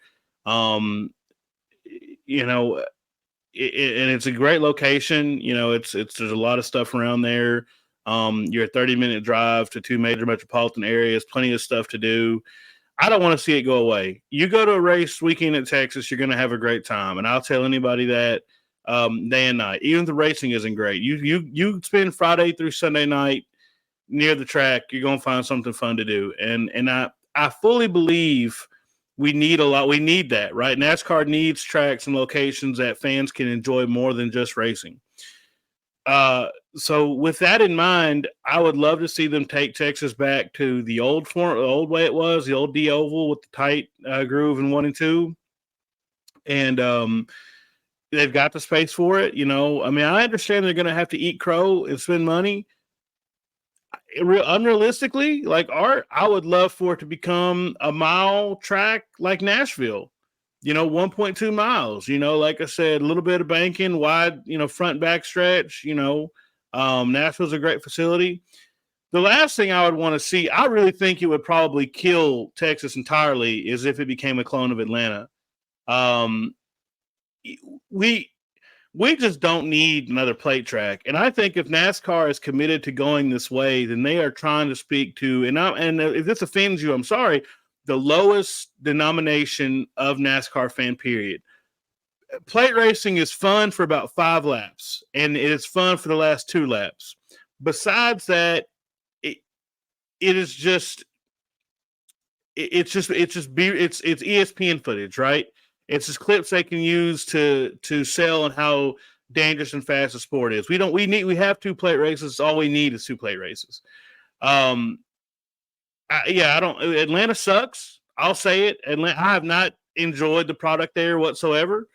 You know, and it's a great location. You know, there's a lot of stuff around there. You're a 30-minute drive to two major metropolitan areas, plenty of stuff to do. I don't want to see it go away. You go to a race weekend at Texas, you're going to have a great time. And I'll tell anybody that day and night. Even if the racing isn't great, you spend Friday through Sunday night near the track, you're going to find something fun to do. And I fully believe we need a lot. We need that, right? NASCAR needs tracks and locations that fans can enjoy more than just racing. So with that in mind, I would love to see them take Texas back to the old form, the old way it was, the old D oval with the tight groove in 1 and 2. And they've got the space for it. You know, I mean, I understand they're going to have to eat crow and spend money. Unrealistically, like Art, I would love for it to become a mile track like Nashville, you know, 1.2 miles, you know, like I said, a little bit of banking, wide, you know, front back stretch, you know. Nashville's a great facility. The last thing I would want to see, I really think it would probably kill Texas entirely, is if it became a clone of Atlanta. We just don't need another plate track. And I think if NASCAR is committed to going this way, then they are trying to speak to, and if this offends you, I'm sorry, the lowest denomination of NASCAR fan, period. Plate racing is fun for about 5 laps, and it is fun for the last 2 laps. Besides that, it's ESPN footage, right? It's just clips they can use to sell and how dangerous and fast the sport is. We have 2 plate races. All we need is 2 plate races. Atlanta sucks. I'll say it. I have not enjoyed the product there whatsoever.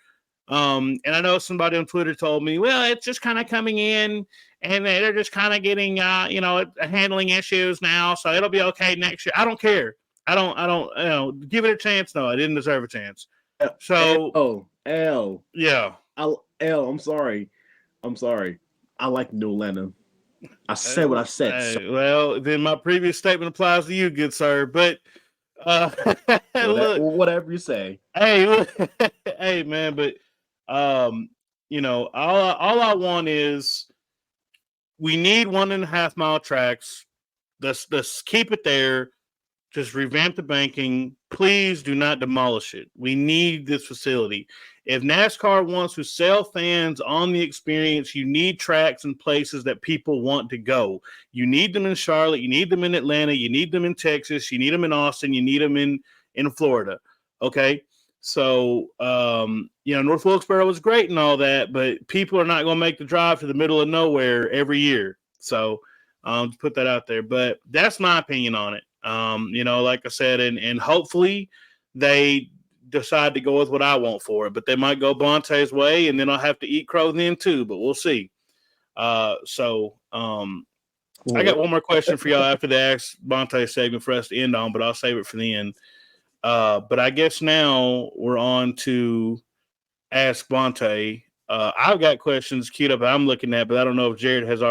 And I know somebody on Twitter told me, well, it's just kind of coming in and they're just kind of getting, handling issues now. So it'll be okay next year. I don't care. I don't give it a chance. No, I didn't deserve a chance. So, L. Yeah. I'm sorry. I like New Atlanta. I said what I said. Well, then my previous statement applies to you, good sir. But whatever you say. Hey, hey, man. But all I want is we need 1.5 mile tracks. Let's keep it there. Just revamp the banking. Please do not demolish it. We need this facility. If NASCAR wants to sell fans on the experience, you need tracks and places that people want to go. You need them in Charlotte. You need them in Atlanta. You need them in Texas. You need them in Austin. You need them in Florida. Okay? So, North Wilkesboro was great and all that, but people are not going to make the drive to the middle of nowhere every year. So, just put that out there. But that's my opinion on it. Like I said, and hopefully they decide to go with what I want for it, but they might go Bonte's way, and then I'll have to eat crow then too, but we'll see. I got one more question for y'all after the Ask Bonte segment for us to end on, but I'll save it for the end. But I guess now we're on to Ask Bonte. I've got questions queued up I'm looking at, but I don't know if Jared has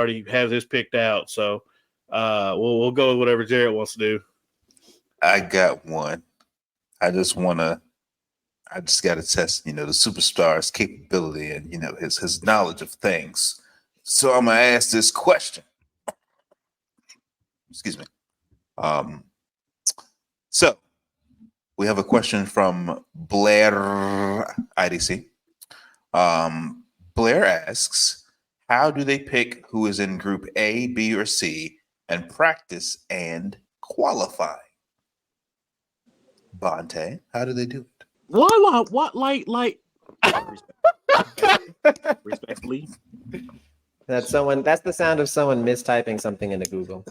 his picked out. So we'll go with whatever Jared wants to do. I got one. I just got to test, the superstar's capability and, his knowledge of things. So I'm going to ask this question. Excuse me. So we have a question from Blair IDC. Blair asks, how do they pick who is in group A, B, or C and practice and qualify? Bonte, how do they do it? What respectfully? That's the sound of someone mistyping something into Google.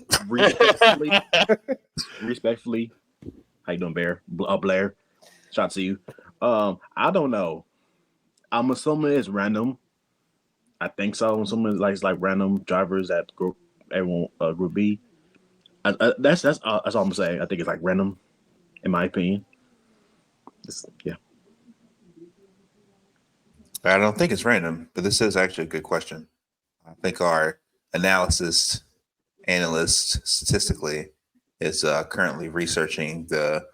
Respectfully. How you doing, Blair? Shout to you. I don't know. I'm assuming it's random. I think so. I'm assuming it's like random drivers at group B. That's all I'm saying. I think it's like random, in my opinion. Yeah. I don't think it's random, but this is actually a good question. I think our analyst statistically is currently researching the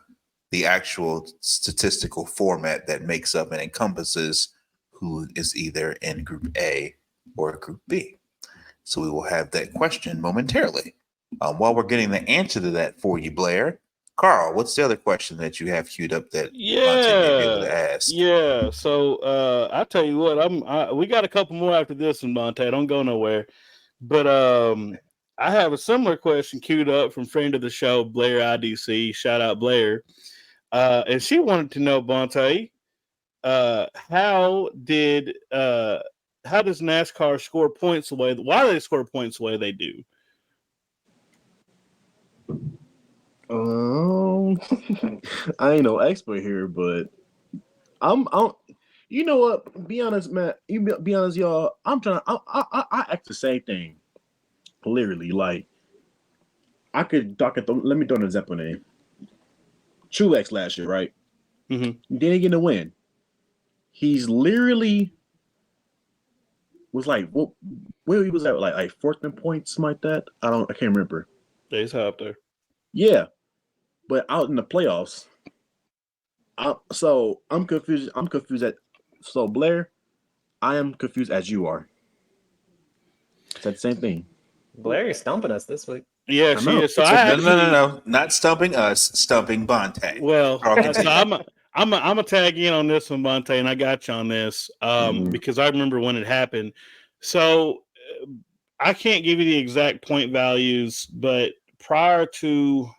actual statistical format that makes up and encompasses who is either in Group A or Group B. So we will have that question momentarily. While we're getting the answer to that for you, Blair, Carl, what's the other question that you have queued up that Monte may be able to ask? Yeah. So I tell you what, we got a couple more after this one, Monte. Don't go nowhere. But I have a similar question queued up from friend of the show, Blair IDC. Shout out Blair. And she wanted to know, Bonte, how does NASCAR score points the way? Why do they score points the way they do? I ain't no expert here, but I'm. You know what? Be honest, man. Be honest, y'all. I'm trying. I act the same thing. Literally, like I could. Let me throw an example name. Truex last year, right? Mm-hmm. Didn't get a win. He's literally was like, where he was at, like fourth in points, something like that. I can't remember. He's high up there. Yeah, but out in the playoffs. So I'm confused. So Blair, I am confused as you are. Is that the same thing? Blair, you're stumping us this week. Yeah, she is. So no, not stumping us, stumping Bonte. Well, so I'm a tag in on this one, Bonte, and I got you on this because I remember when it happened. So I can't give you the exact point values, but prior to,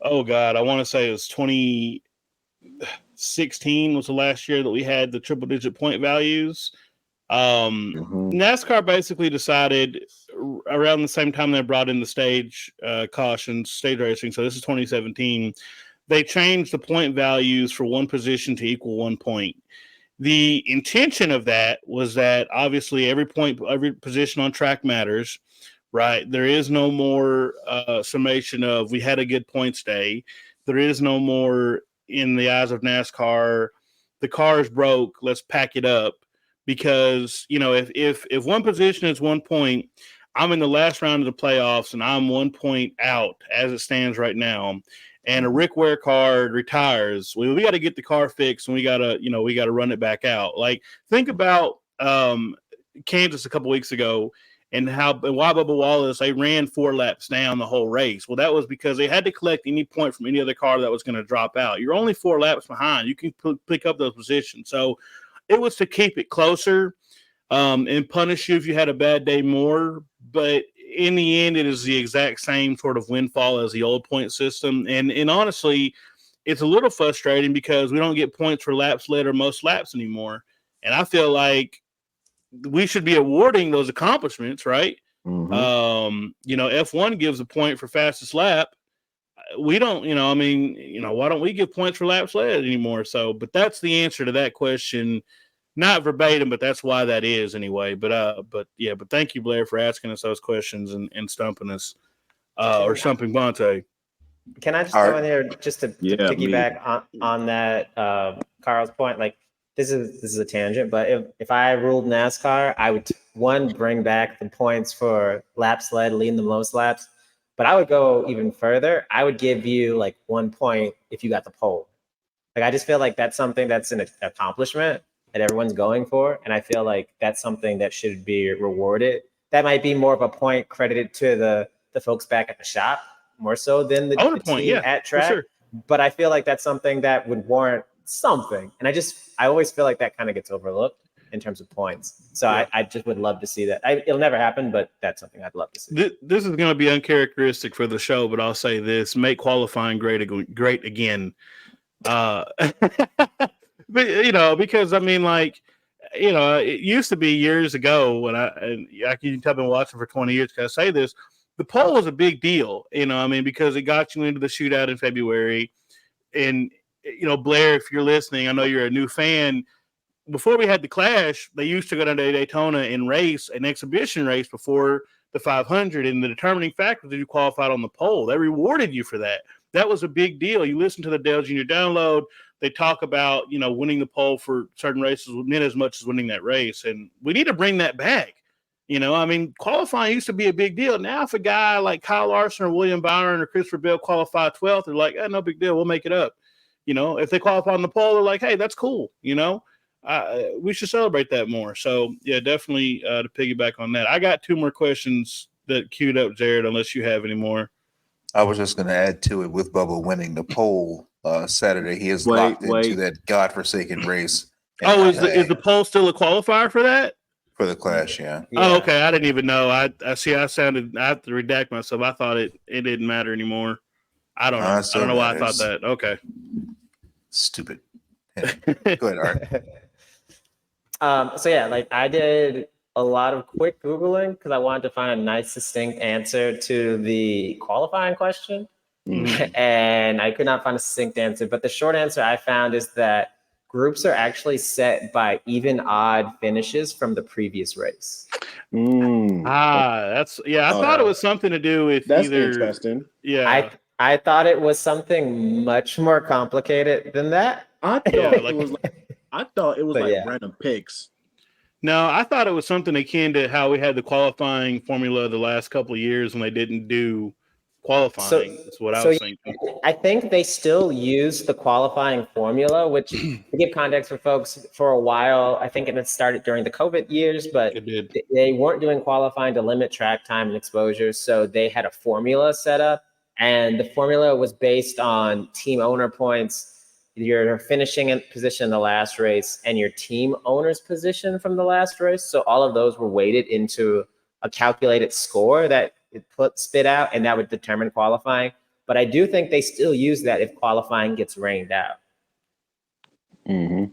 I want to say it was 2016 was the last year that we had the triple-digit point values. NASCAR basically decided around the same time they brought in the stage cautions, stage racing. So this is 2017. They changed the point values for one position to equal 1 point. The intention of that was that obviously every position on track matters, right? There is no more summation of we had a good points day. There is no more in the eyes of NASCAR, the car is broke, let's pack it up. Because, if one position is 1 point, I'm in the last round of the playoffs and I'm 1 point out as it stands right now. And a Rick Ware card retires. We got to get the car fixed and we got to run it back out. Like, think about Kansas a couple weeks ago and why Bubba Wallace, they ran 4 laps down the whole race. Well, that was because they had to collect any point from any other car that was going to drop out. You're only 4 laps behind. You can pick up those positions. So it was to keep it closer and punish you if you had a bad day more. But in the end, it is the exact same sort of windfall as the old point system. And honestly, it's a little frustrating because we don't get points for laps led or most laps anymore. And I feel like we should be awarding those accomplishments, right? Mm-hmm. F1 gives a point for fastest lap. We don't, why don't we give points for laps led anymore? So, but that's the answer to that question. Not verbatim, but that's why that is anyway. But thank you, Blair, for asking us those questions and stumping us, or stumping Bonte. Can I just go in there just to piggyback on that Carl's point? Like, this is a tangent, but if I ruled NASCAR, I would bring back the points for laps led, leading the most laps. But I would go even further. I would give you like 1 point if you got the pole. Like, I just feel like that's something that's an accomplishment that everyone's going for. And I feel like that's something that should be rewarded. That might be more of a point credited to the folks back at the shop, more so than the team at track. Sure. But I feel like that's something that would warrant something. And I always feel like that kind of gets overlooked in terms of points. So I just would love to see that. It'll never happen, but that's something I'd love to see. This is going to be uncharacteristic for the show, but I'll say this: make qualifying great again. But because I mean, it used to be years ago when I've been watching for 20 years. Can I say this? The pole was a big deal, because it got you into the shootout in February. And Blair, if you're listening, I know you're a new fan. Before we had the Clash, they used to go down to Daytona and race an exhibition race before the 500, and the determining factor that you qualified on the pole. They rewarded you for that. That was a big deal. You listen to the Dale Jr. download. They talk about, winning the pole for certain races meant as much as winning that race. And we need to bring that back. Qualifying used to be a big deal. Now, if a guy like Kyle Larson or William Byron or Christopher Bell qualify 12th, they're like, no big deal. We'll make it up. If they qualify on the pole, they're like, hey, that's cool. We should celebrate that more. So, yeah, definitely to piggyback on that. I got 2 more questions that queued up, Jared, unless you have any more. I was just going to add to it with Bubba winning the pole Saturday. He is locked into that godforsaken race. Oh, is the pole still a qualifier for that? For the Clash, yeah. Oh, okay. I didn't even know. I have to redact myself. I thought it didn't matter anymore. I don't know. I don't know why I thought that. Okay. Stupid. Go ahead, Art. So yeah, I did a lot of quick Googling because I wanted to find a nice, distinct answer to the qualifying question. And I could not find a succinct answer. But the short answer I found is that groups are actually set by even odd finishes from the previous race. I thought it was something to do with that's either. Interesting. Yeah. I thought it was something much more complicated than that. I thought it was random picks. No, I thought it was something akin to how we had the qualifying formula the last couple of years when they didn't do qualifying. That's what I was thinking. I think they still use the qualifying formula, which to give context for folks, for a while, I think it started during the COVID years, but they weren't doing qualifying to limit track time and exposure. So they had a formula set up, and the formula was based on team owner points, your finishing position in the last race, and your team owner's position from the last race. So all of those were weighted into a calculated score that it spit out, and that would determine qualifying. But I do think they still use that if qualifying gets rained out. Mm-hmm.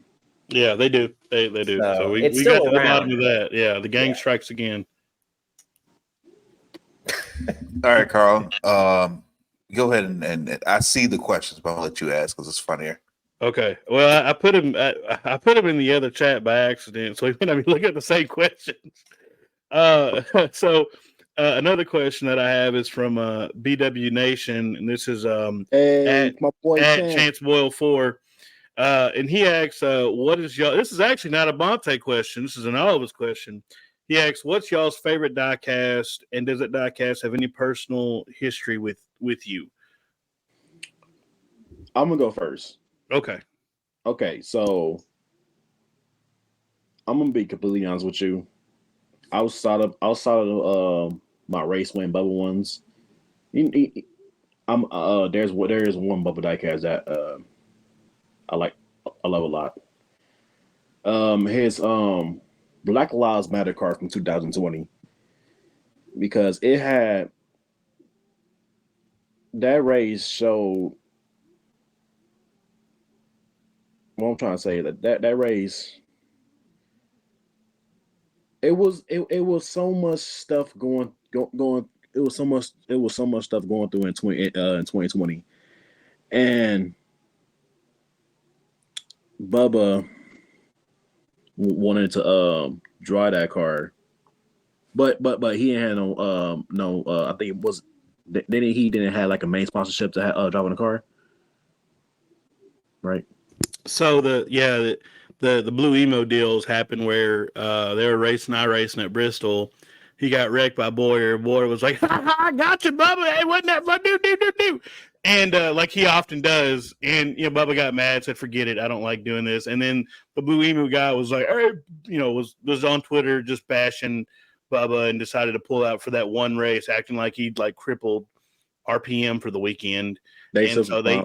Yeah, they do. They do. So we got to the bottom of that. Yeah, the gang strikes again. All right, Carl. Go ahead and I see the questions, but I'll let you ask because it's funnier. Okay. Well, I put him in the other chat by accident, so he may not be looking at the same questions. Another question that I have is from BW Nation, and this is my boy Chance Boyle 4, and he asks, "What is y'all?" This is actually not a Bonte question. This is an all of us question. He asks, "What's y'all's favorite diecast, and does that diecast have any personal history with you?" I'm gonna go first. Okay, so I'm gonna be completely honest with you. Outside of my race win Bubba ones, there is one Bubba diecast that I love a lot. His Black Lives Matter card from 2020, because it had that race showed. What I'm trying to say that race, it was so much stuff going. It was so much stuff going through in 2020, and Bubba wanted to draw that card, but he ain't had no. I think it was he didn't have like a main sponsorship to driving the car, right? So the Blue Emo deals happened where they were racing at Bristol. He got wrecked by Boyer. Boyer was like, I got you, Bubba. Hey, wasn't that fun? Do. And like he often does. And Bubba got mad, said, forget it. I don't like doing this. And then the Blue Emo guy was like, hey, was on Twitter just bashing Bubba and decided to pull out for that one race, acting like he'd like crippled RPM for the weekend. And so they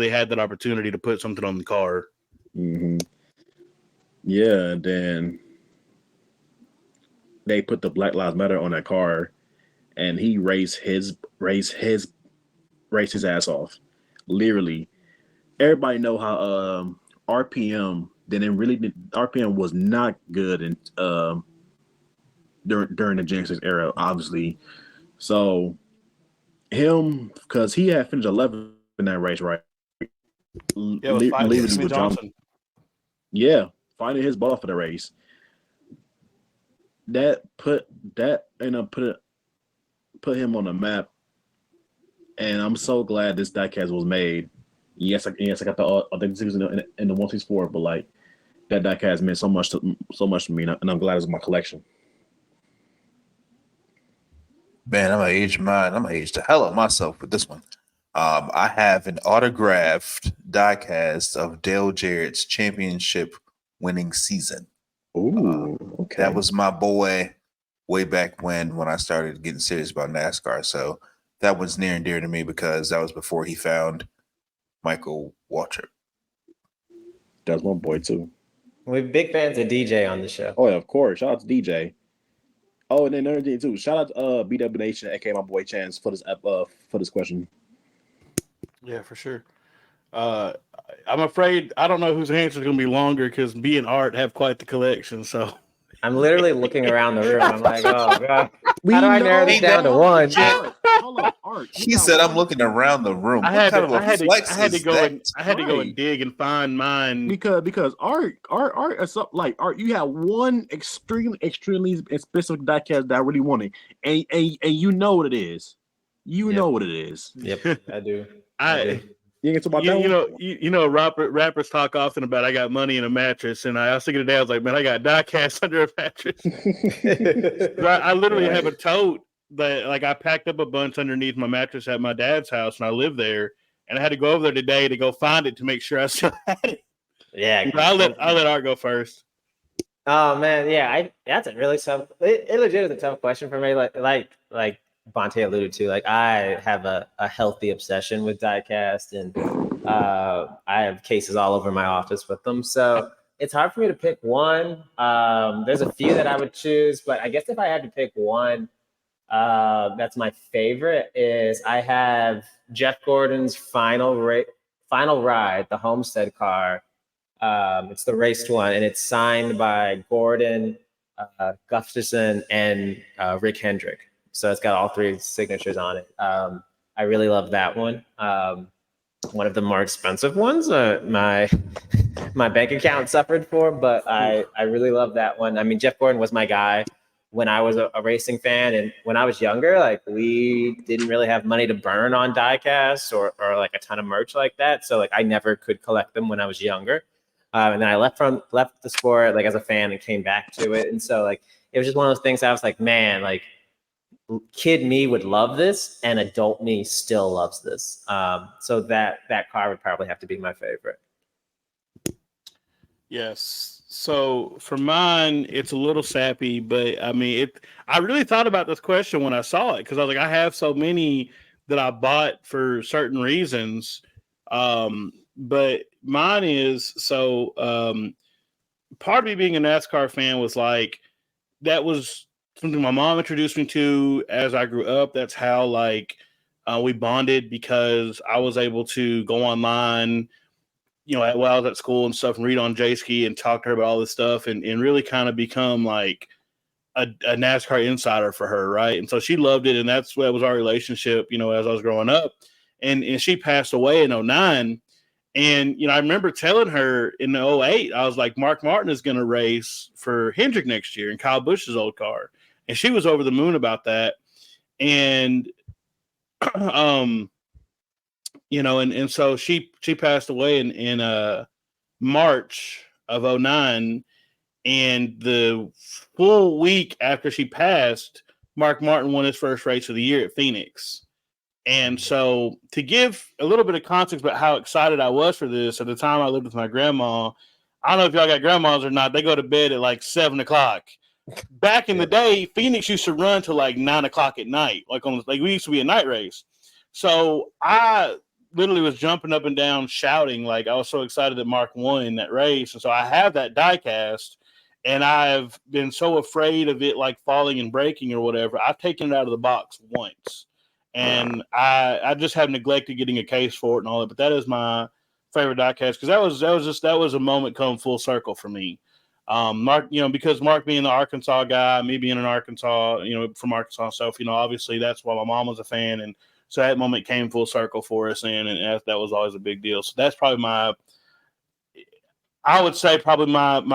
had that opportunity to put something on the car. Mm-hmm. Yeah, and then they put the Black Lives Matter on that car, and he raced his ass off. Literally, everybody know how RPM RPM was not good in during the Genesis era, obviously. So him, because he had finished 11th in that race, right? Yeah, with Johnson. Yeah, finding his ball for the race. that put him on the map, and I'm so glad this diecast was made. Yes, I got the authentic in the 1-2 sport, but like that diecast meant so much to me, and I'm glad it's in my collection. Man, I'm gonna age mine. I'm gonna age the hell out of myself with this one. I have an autographed diecast of Dale Jarrett's championship winning season. Ooh, okay. That was my boy way back when I started getting serious about NASCAR. So that was near and dear to me because that was before he found Michael Waltrip. That's my boy too. We're big fans of DJ on the show. Oh yeah, of course. Shout out to DJ. Oh, and then another thing too. Shout out to BW Nation, aka my boy Chance, for this question. Yeah, for sure. I'm afraid I don't know whose answer is going to be longer because me and Art have quite the collection. So I'm literally looking around the room. I'm like, oh god, how do I narrow this down to one? Hold on, Art. He said, "I'm looking around the room." I had to go and dig and find mine because Art, you have one extremely specific diecast that I really wanted, and you know what it is. Know what it is. Yep, I do. You know, rappers talk often about I got money in a mattress, and I was thinking today, I was like, man, I got diecast under a mattress. I literally have a tote that, like, I packed up a bunch underneath my mattress at my dad's house, and I live there, and I had to go over there today to go find it to make sure I still had it. Yeah, I'll let Art go first. Oh man, yeah, that's a really tough. It legit is a tough question for me. Like Bonte alluded to, like I have a healthy obsession with diecast, and I have cases all over my office with them. So it's hard for me to pick one. There's a few that I would choose, but I guess if I had to pick one, that's my favorite. Is I have Jeff Gordon's final ride, the Homestead car. It's the raced one, and it's signed by Gordon, Gustafson, and Rick Hendrick. So it's got all three signatures on it. I really love that one. One of the more expensive ones my bank account suffered for, but I really love that one. I mean, Jeff Gordon was my guy when I was a racing fan, and when I was younger, like we didn't really have money to burn on diecast or like a ton of merch like that. So like I never could collect them when I was younger. And then I left the sport like as a fan and came back to it. And so like it was just one of those things I was like, man, like kid me would love this, and adult me still loves this. So that car would probably have to be my favorite. Yes. So for mine, it's a little sappy, but I mean, I really thought about this question when I saw it because I was like, I have so many that I bought for certain reasons. But mine is part of me being a NASCAR fan was like that was something my mom introduced me to as I grew up. That's how like we bonded because I was able to go online, you know, while I was at school and stuff and read on J-Ski and talk to her about all this stuff and really kind of become like a NASCAR insider for her. Right. And so she loved it. And that was our relationship, you know, as I was growing up and she passed away in 2009. And, you know, I remember telling her in 2008, I was like, Mark Martin is going to race for Hendrick next year in Kyle Busch's old car. And she was over the moon about that. And, you know, and so she passed away in March of 2009. And the full week after she passed, Mark Martin won his first race of the year at Phoenix. And so to give a little bit of context about how excited I was for this, at the time I lived with my grandma, I don't know if y'all got grandmas or not, they go to bed at like 7 o'clock. Back in the day, Phoenix used to run to like 9 o'clock at night. Like we used to be a night race. So I literally was jumping up and down shouting. Like I was so excited that Mark won in that race. And so I have that diecast and I've been so afraid of it like falling and breaking or whatever. I've taken it out of the box once. And I just have neglected getting a case for it and all that. But that is my favorite diecast because that was a moment come full circle for me. Mark, you know, because Mark being the Arkansas guy, me being in Arkansas, you know, from Arkansas stuff, you know, obviously that's why my mom was a fan. And so that moment came full circle for us. And that was always a big deal. So that's probably my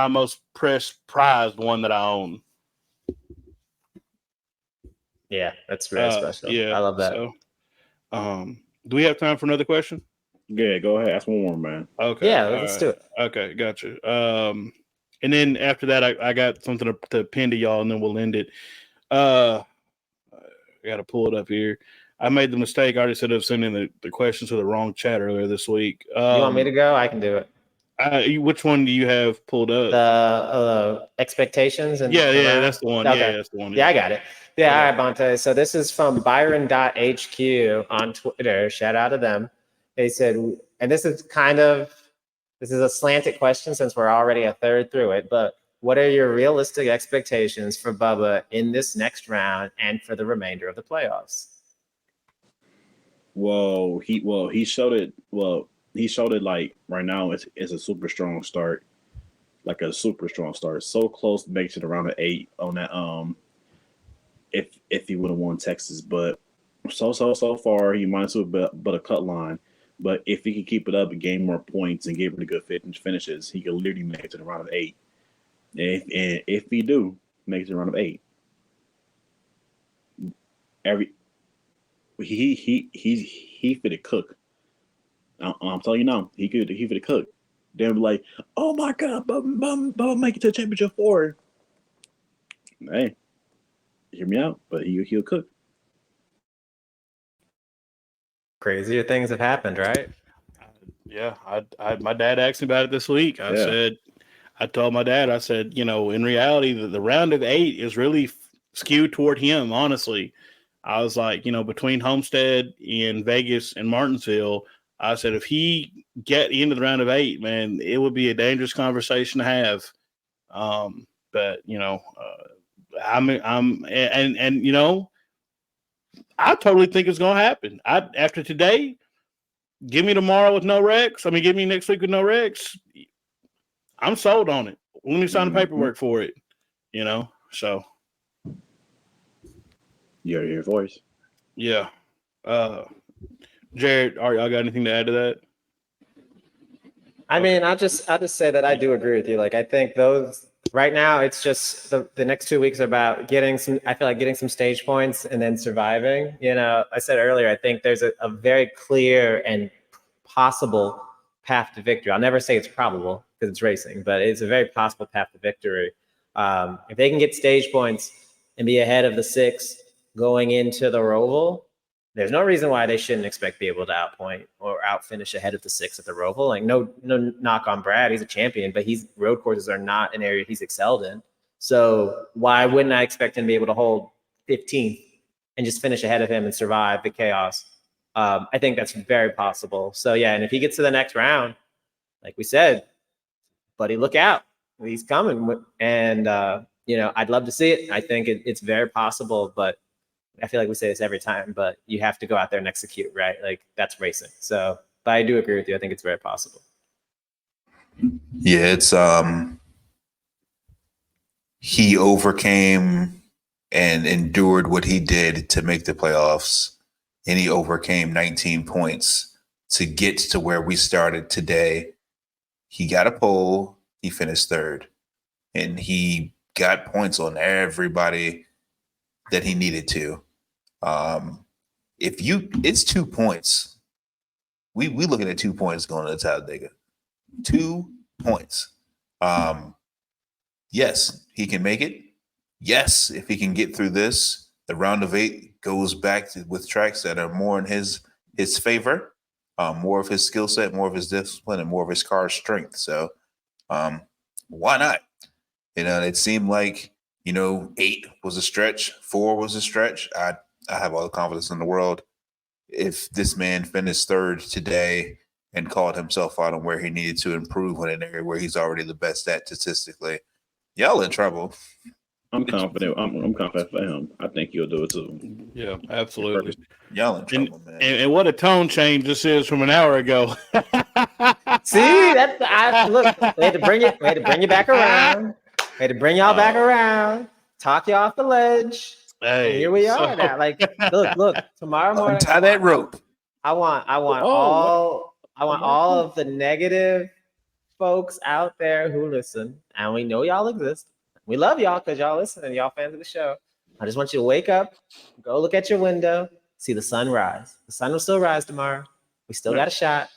most prized one that I own. Yeah, that's really special. Yeah, I love that. So, do we have time for another question? Yeah, go ahead. Ask one more, man. Okay. Yeah, let's do it. Okay, gotcha. And then after that, I got something to pin to y'all, and then we'll end it. I got to pull it up here. I made the mistake. I already said of sending the questions to the wrong chat earlier this week. You want me to go? I can do it. Which one do you have pulled up? The expectations and yeah, that's the one. Okay. Yeah, that's the one. Yeah, I got it. Yeah, all right, Bonte. So this is from Byron.HQ on Twitter. Shout out to them. They said, and this is a slanted question since we're already a third through it, but what are your realistic expectations for Bubba in this next round and for the remainder of the playoffs? He showed it. Well, he showed it like right now. It's a super strong start, like a super strong start. So close to making it around an 8 on that. If he would have won Texas, but so far he might have but a cut line. But if he could keep it up and gain more points and get really good finishes, he could literally make it to the round of 8. And if he do make it to the round of 8, he fit to cook. I'm telling you now, he fit to cook. They'll be like, oh my God, Bubba make it to championship 4. Hey, hear me out, but he'll cook. Crazier things have happened, right? Yeah, my dad asked me about it this week. I told my dad, I said, in reality, the round of 8 is really skewed toward him, honestly. I was like, between Homestead and Vegas and Martinsville, I said, if he get into the round of 8, man, it would be a dangerous conversation to have. But I totally think it's going to happen. After today, give me tomorrow with no wrecks. Give me next week with no wrecks. I'm sold on it. Let me sign the paperwork for it, so. You heard your voice. Yeah. Jared, y'all got anything to add to that? I'll just say that I do agree with you. Like, I think those right now, it's just the next 2 weeks are about getting some stage points and then surviving. I said earlier, I think there's a very clear and possible path to victory. I'll never say it's probable because it's racing, but it's a very possible path to victory. If they can get stage points and be ahead of the 6 going into the Roval, there's no reason why they shouldn't expect to be able to outpoint or outfinish ahead of the 6 at the Roval. Like, no knock on Brad. He's a champion, but road courses are not an area he's excelled in. So why wouldn't I expect him to be able to hold 15th and just finish ahead of him and survive the chaos? I think that's very possible. So yeah, and if he gets to the next round, like we said, buddy, look out. He's coming. And, I'd love to see it. I think it's very possible, but I feel like we say this every time, but you have to go out there and execute, right? Like, that's racing. So, but I do agree with you. I think it's very possible. Yeah, it's he overcame and endured what he did to make the playoffs, and he overcame 19 points to get to where we started today. He got a pole, he finished 3rd, and he got points on everybody that he needed to. It's 2 points. We looking at 2 points going to the top, Dega. 2 points. Yes, he can make it. Yes, if he can get through this, the round of 8 goes back with tracks that are more in his favor, more of his skill set, more of his discipline, and more of his car strength. So, why not? It seemed like 8 was a stretch, 4 was a stretch. I have all the confidence in the world. If this man finished 3rd today and called himself out on where he needed to improve in an area where he's already the best at statistically, y'all in trouble. I'm confident. I'm confident for him. I think he'll do it too. Yeah, absolutely. Y'all in trouble, man. And what a tone change this is from an hour ago. See, look. We had to bring you back around. We had to bring y'all back around. Talk you off the ledge. Hey, here we are now. Like, look. Tomorrow morning, tie that rope. I want all of the negative folks out there who listen, and we know y'all exist. We love y'all because y'all listen and y'all fans of the show. I just want you to wake up, go look at your window, see the sun rise. The sun will still rise tomorrow. We still got a shot.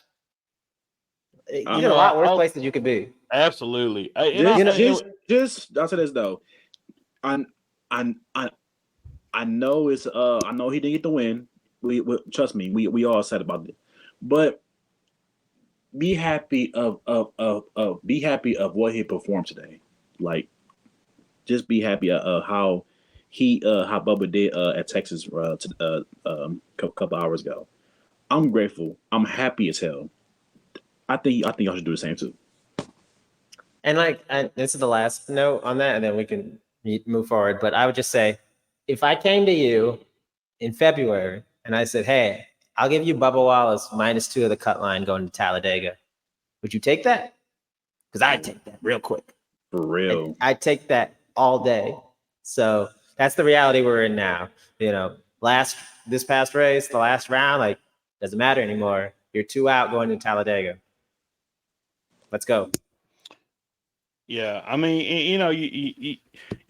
You know, a lot worse places you could be. Absolutely. I'll say this though. I know it's I know he didn't get the win. We trust me, we all said about it. But be happy of what he performed today. Like, just be happy how Bubba did at Texas couple hours ago. I'm grateful. I'm happy as hell. I think y'all should do the same too. And this is the last note on that, and then we can move forward. But I would just say, if I came to you in February and I said, "Hey, I'll give you Bubba Wallace -2 of the cut line going to Talladega," would you take that? Because I'd take that real quick. For real. I'd take that all day. So that's the reality we're in now. You know, this past race, the last round, doesn't matter anymore. You're 2 out going to Talladega. Let's go. Yeah, I mean, you know, you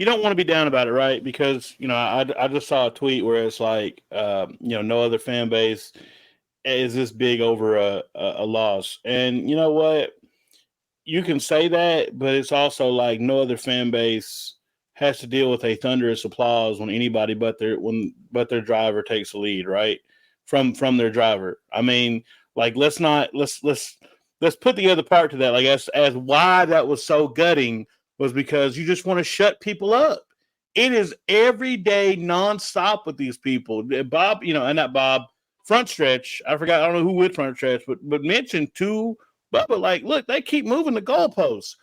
don't want to be down about it, right? Because, you know, I just saw a tweet where it's like, you know, no other fan base is this big over a loss. And you know what? You can say that, but it's also like no other fan base has to deal with a thunderous applause when anybody but their driver takes the lead, right? From their driver. I mean, like, let's put the other part to that. Like, as why that was so gutting was because you just want to shut people up. It is every day nonstop with these people. Bob, you know, and not Bob, front stretch. I forgot. I don't know who with front stretch, but mentioned to Bubba, like, look, they keep moving the goalposts.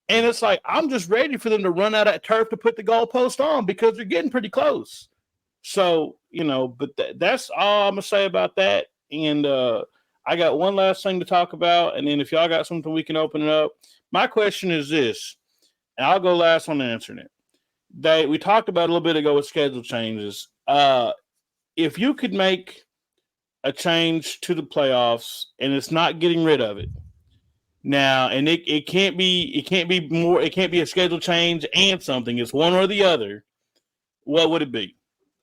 And it's like, I'm just ready for them to run out of turf to put the goalpost on because they're getting pretty close. So, you know, but that's all I'm going to say about that. And I got one last thing to talk about. And then if y'all got something, we can open it up. My question is this, and I'll go last on answering it. We talked about a little bit ago with schedule changes. If you could make a change to the playoffs and it's not getting rid of it now, and it can't be a schedule change and something, it's one or the other, what would it be?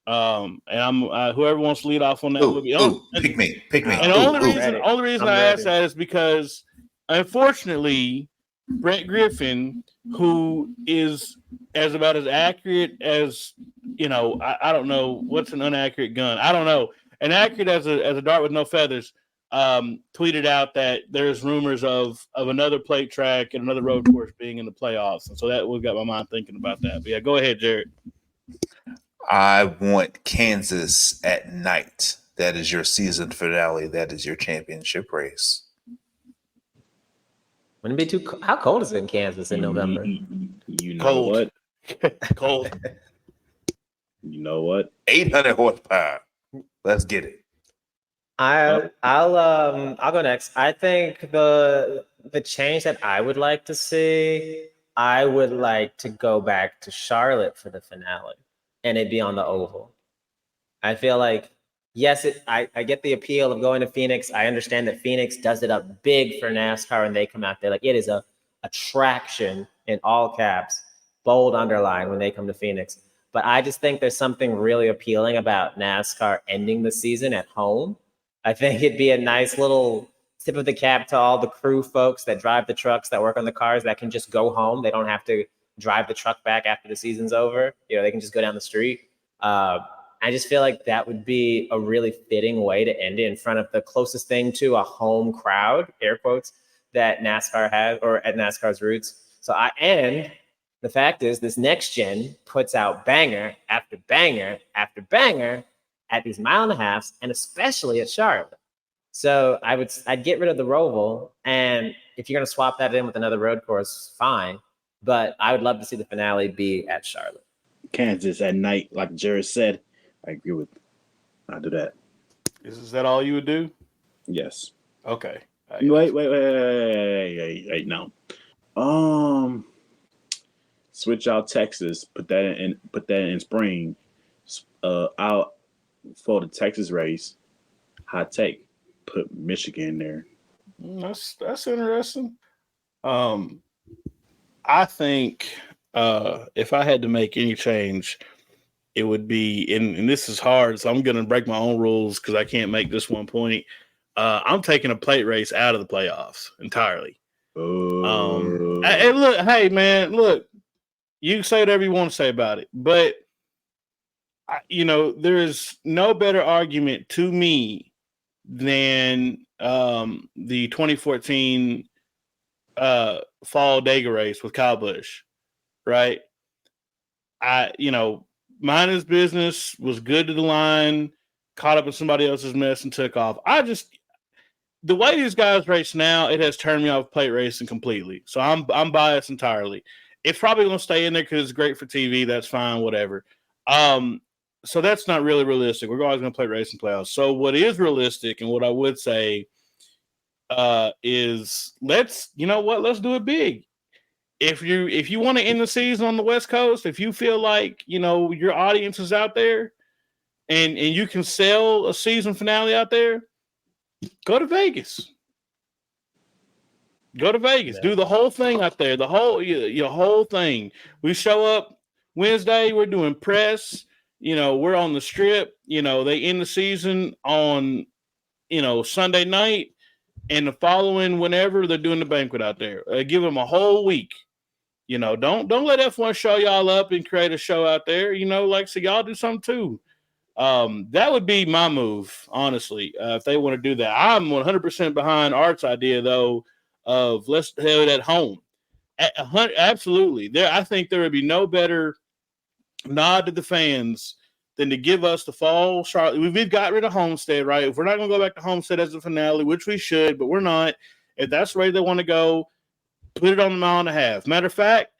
And I'm whoever wants to lead off on that would be pick me. And the only reason I ask that is because unfortunately Brett Griffin, who is about as accurate as, you know, I don't know what's an inaccurate gun. I don't know. And accurate as a dart with no feathers, tweeted out that there's rumors of another plate track and another road course being in the playoffs. And so that what got my mind thinking about that. But yeah, go ahead, Jared. I want Kansas at night. That is your season finale. That is your championship race. Wouldn't it be too? How cold is it in Kansas in November? You know what? Cold. You know what? 800 horsepower. Let's get it. I'll go next. I think the change that I would like to see, I would like to go back to Charlotte for the finale, and it'd be on the oval. I feel like, yes, I get the appeal of going to Phoenix. I understand that Phoenix does it up big for NASCAR, and they come out there like it is a attraction in all caps, bold underline when they come to Phoenix. But I just think there's something really appealing about NASCAR ending the season at home. I think it'd be a nice little tip of the cap to all the crew folks that drive the trucks, that work on the cars, that can just go home. They don't have to drive the truck back after the season's over. You know, they can just go down the street. I just feel like that would be a really fitting way to end it in front of the closest thing to a home crowd, air quotes, that NASCAR has, or at NASCAR's roots. And the fact is, this next gen puts out banger after banger after banger at these 1.5 miles, and especially at Charlotte. So I'd get rid of the Roval, and if you're going to swap that in with another road course, fine. But I would love to see the finale be at Charlotte. Kansas at night, like Jared said. I agree with. I'll do that. Is that all you would do? Yes. Okay. Wait. No. Switch out Texas. Put that in spring. Out for the Texas race. Hot take. Put Michigan there. That's interesting. I think if I had to make any change, it would be, and this is hard, so I'm going to break my own rules because I can't make this one point. I'm taking a plate race out of the playoffs entirely. And look, hey man, look, you can say whatever you want to say about it, but there is no better argument to me than the 2014 fall Dega race with Kyle Busch, right? Mind his business, was good to the line, caught up in somebody else's mess and took off. The way these guys race now, it has turned me off plate racing completely. So I'm biased entirely. It's probably going to stay in there because it's great for TV. That's fine, whatever. So that's not really realistic. We're always going to play racing playoffs. So what is realistic and what I would say is let's do it big. If you want to end the season on the West Coast, if you feel like, your audience is out there and you can sell a season finale out there, go to Vegas. Go to Vegas. Do the whole thing out there. The whole your whole thing. We show up Wednesday. We're doing press. We're on the Strip. They end the season on Sunday night, and the following whenever they're doing the banquet out there. Give them a whole week. Don't let F1 show y'all up and create a show out there. So y'all do something too. That would be my move, honestly, if they want to do that. I'm 100% behind Art's idea, though, of let's have it at home. Absolutely. I think there would be no better nod to the fans than to give us the fall Charlotte. We've got rid of Homestead, right? If we're not going to go back to Homestead as a finale, which we should, but we're not. If that's the way they want to go, put it on the mile and a half. Matter of fact,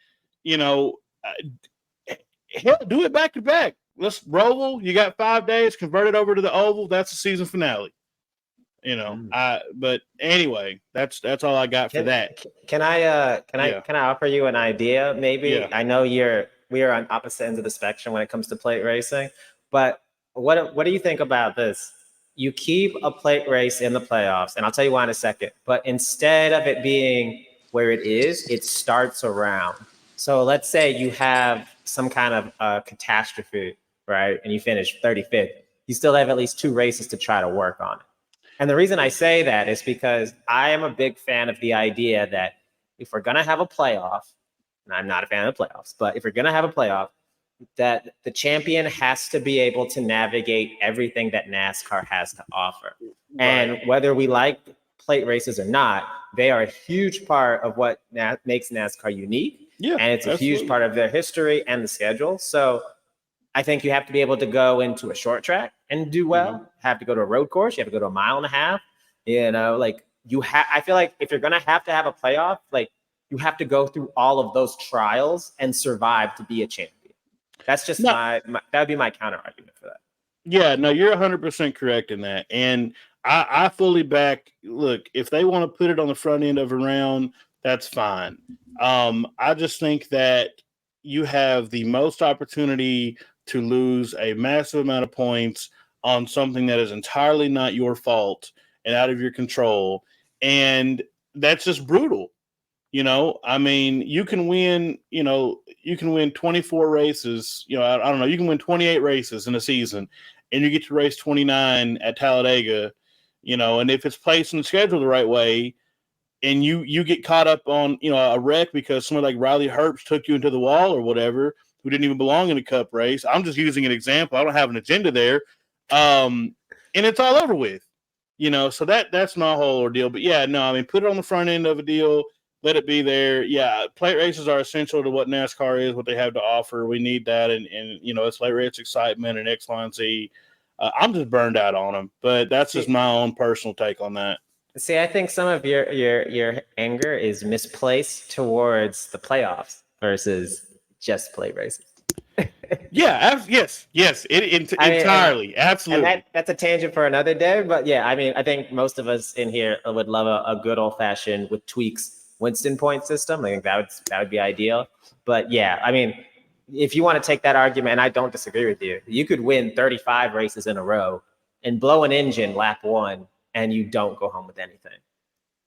hell, do it back to back. Let's roll. You got 5 days. Convert it over to the Oval. That's the season finale. But anyway, that's all I got for that. Can I offer you an idea? Maybe I know we are on opposite ends of the spectrum when it comes to plate racing, but what do you think about this? You keep a plate race in the playoffs, and I'll tell you why in a second. But instead of it being where it is, it starts around. So let's say you have some kind of catastrophe, right? And you finish 35th. You still have at least 2 races to try to work on it. And the reason I say that is because I am a big fan of the idea that if we're going to have a playoff, and I'm not a fan of the playoffs, but if we're going to have a playoff, that the champion has to be able to navigate everything that NASCAR has to offer. Right. And whether we like plate races or not, they are a huge part of what makes NASCAR unique. Yeah, and it's a huge part of their history and the schedule. So I think you have to be able to go into a short track and do well. Have to go to a road course. You have to go to a mile and a half. I feel like if you're going to have a playoff, you have to go through all of those trials and survive to be a champion. That's just that would be my counter argument for that. Yeah, no, you're 100% correct in that. And I fully back, look, if they want to put it on the front end of a round, that's fine. I just think that you have the most opportunity to lose a massive amount of points on something that is entirely not your fault and out of your control. And that's just brutal. I mean, you can win 24 races, I don't know, you can win 28 races in a season and you get to race 29 at Talladega, and if it's placed in the schedule the right way and you get caught up on, a wreck because somebody like Riley Herbst took you into the wall or whatever, who didn't even belong in a cup race. I'm just using an example. I don't have an agenda there. And it's all over with, so that's my whole ordeal. But yeah, no, I mean, put it on the front end of a deal. Let it be there. Yeah, plate races are essential to what NASCAR is, what they have to offer. We need that. And it's plate race excitement and X, Y, and Z. I'm just burned out on them. But that's just my own personal take on that. See, I think some of your anger is misplaced towards the playoffs versus just plate races. Yes, entirely, absolutely. And that's a tangent for another day, but yeah, I mean, I think most of us in here would love a good old fashioned with tweaks Winston point system. I think that would be ideal. But yeah, I mean, if you want to take that argument, and I don't disagree with you, you could win 35 races in a row and blow an engine lap 1, and you don't go home with anything.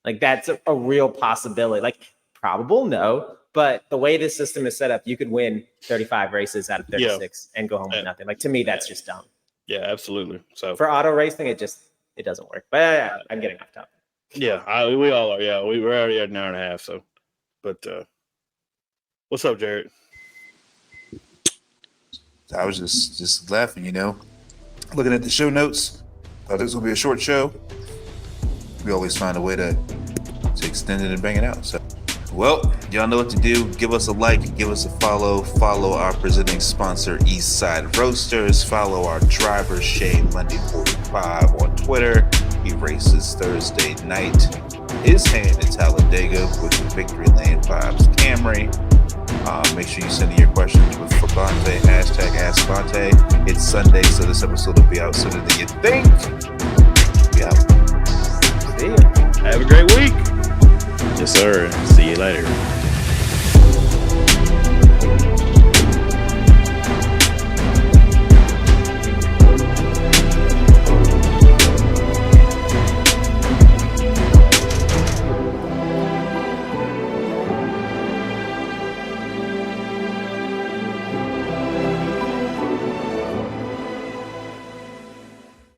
Like that's a real possibility. Like probable, no. But the way this system is set up, you could win 35 races out of 36 and go home with nothing. Like, to me, that's just dumb. Yeah, absolutely. So for auto racing, it doesn't work. But I'm getting off topic. Yeah, we all are. Yeah, we're already at an hour and a half. So, but what's up, Jared? I was just laughing, looking at the show notes. Thought this would be a short show. We always find a way to extend it and bang it out. So, well, y'all know what to do. Give us a like, give us a follow. Follow our presenting sponsor, Eastside Roasters. Follow our driver, Shane Lundy45 on Twitter. He races Thursday night. His hand in Talladega with the Victory Lane Vibes Camry. Make sure you send in your questions with Favante, hashtag AskFavante. It's Sunday, so this episode will be out sooner than you think. Be out. See ya. Have a great week. Yes, sir. See you later.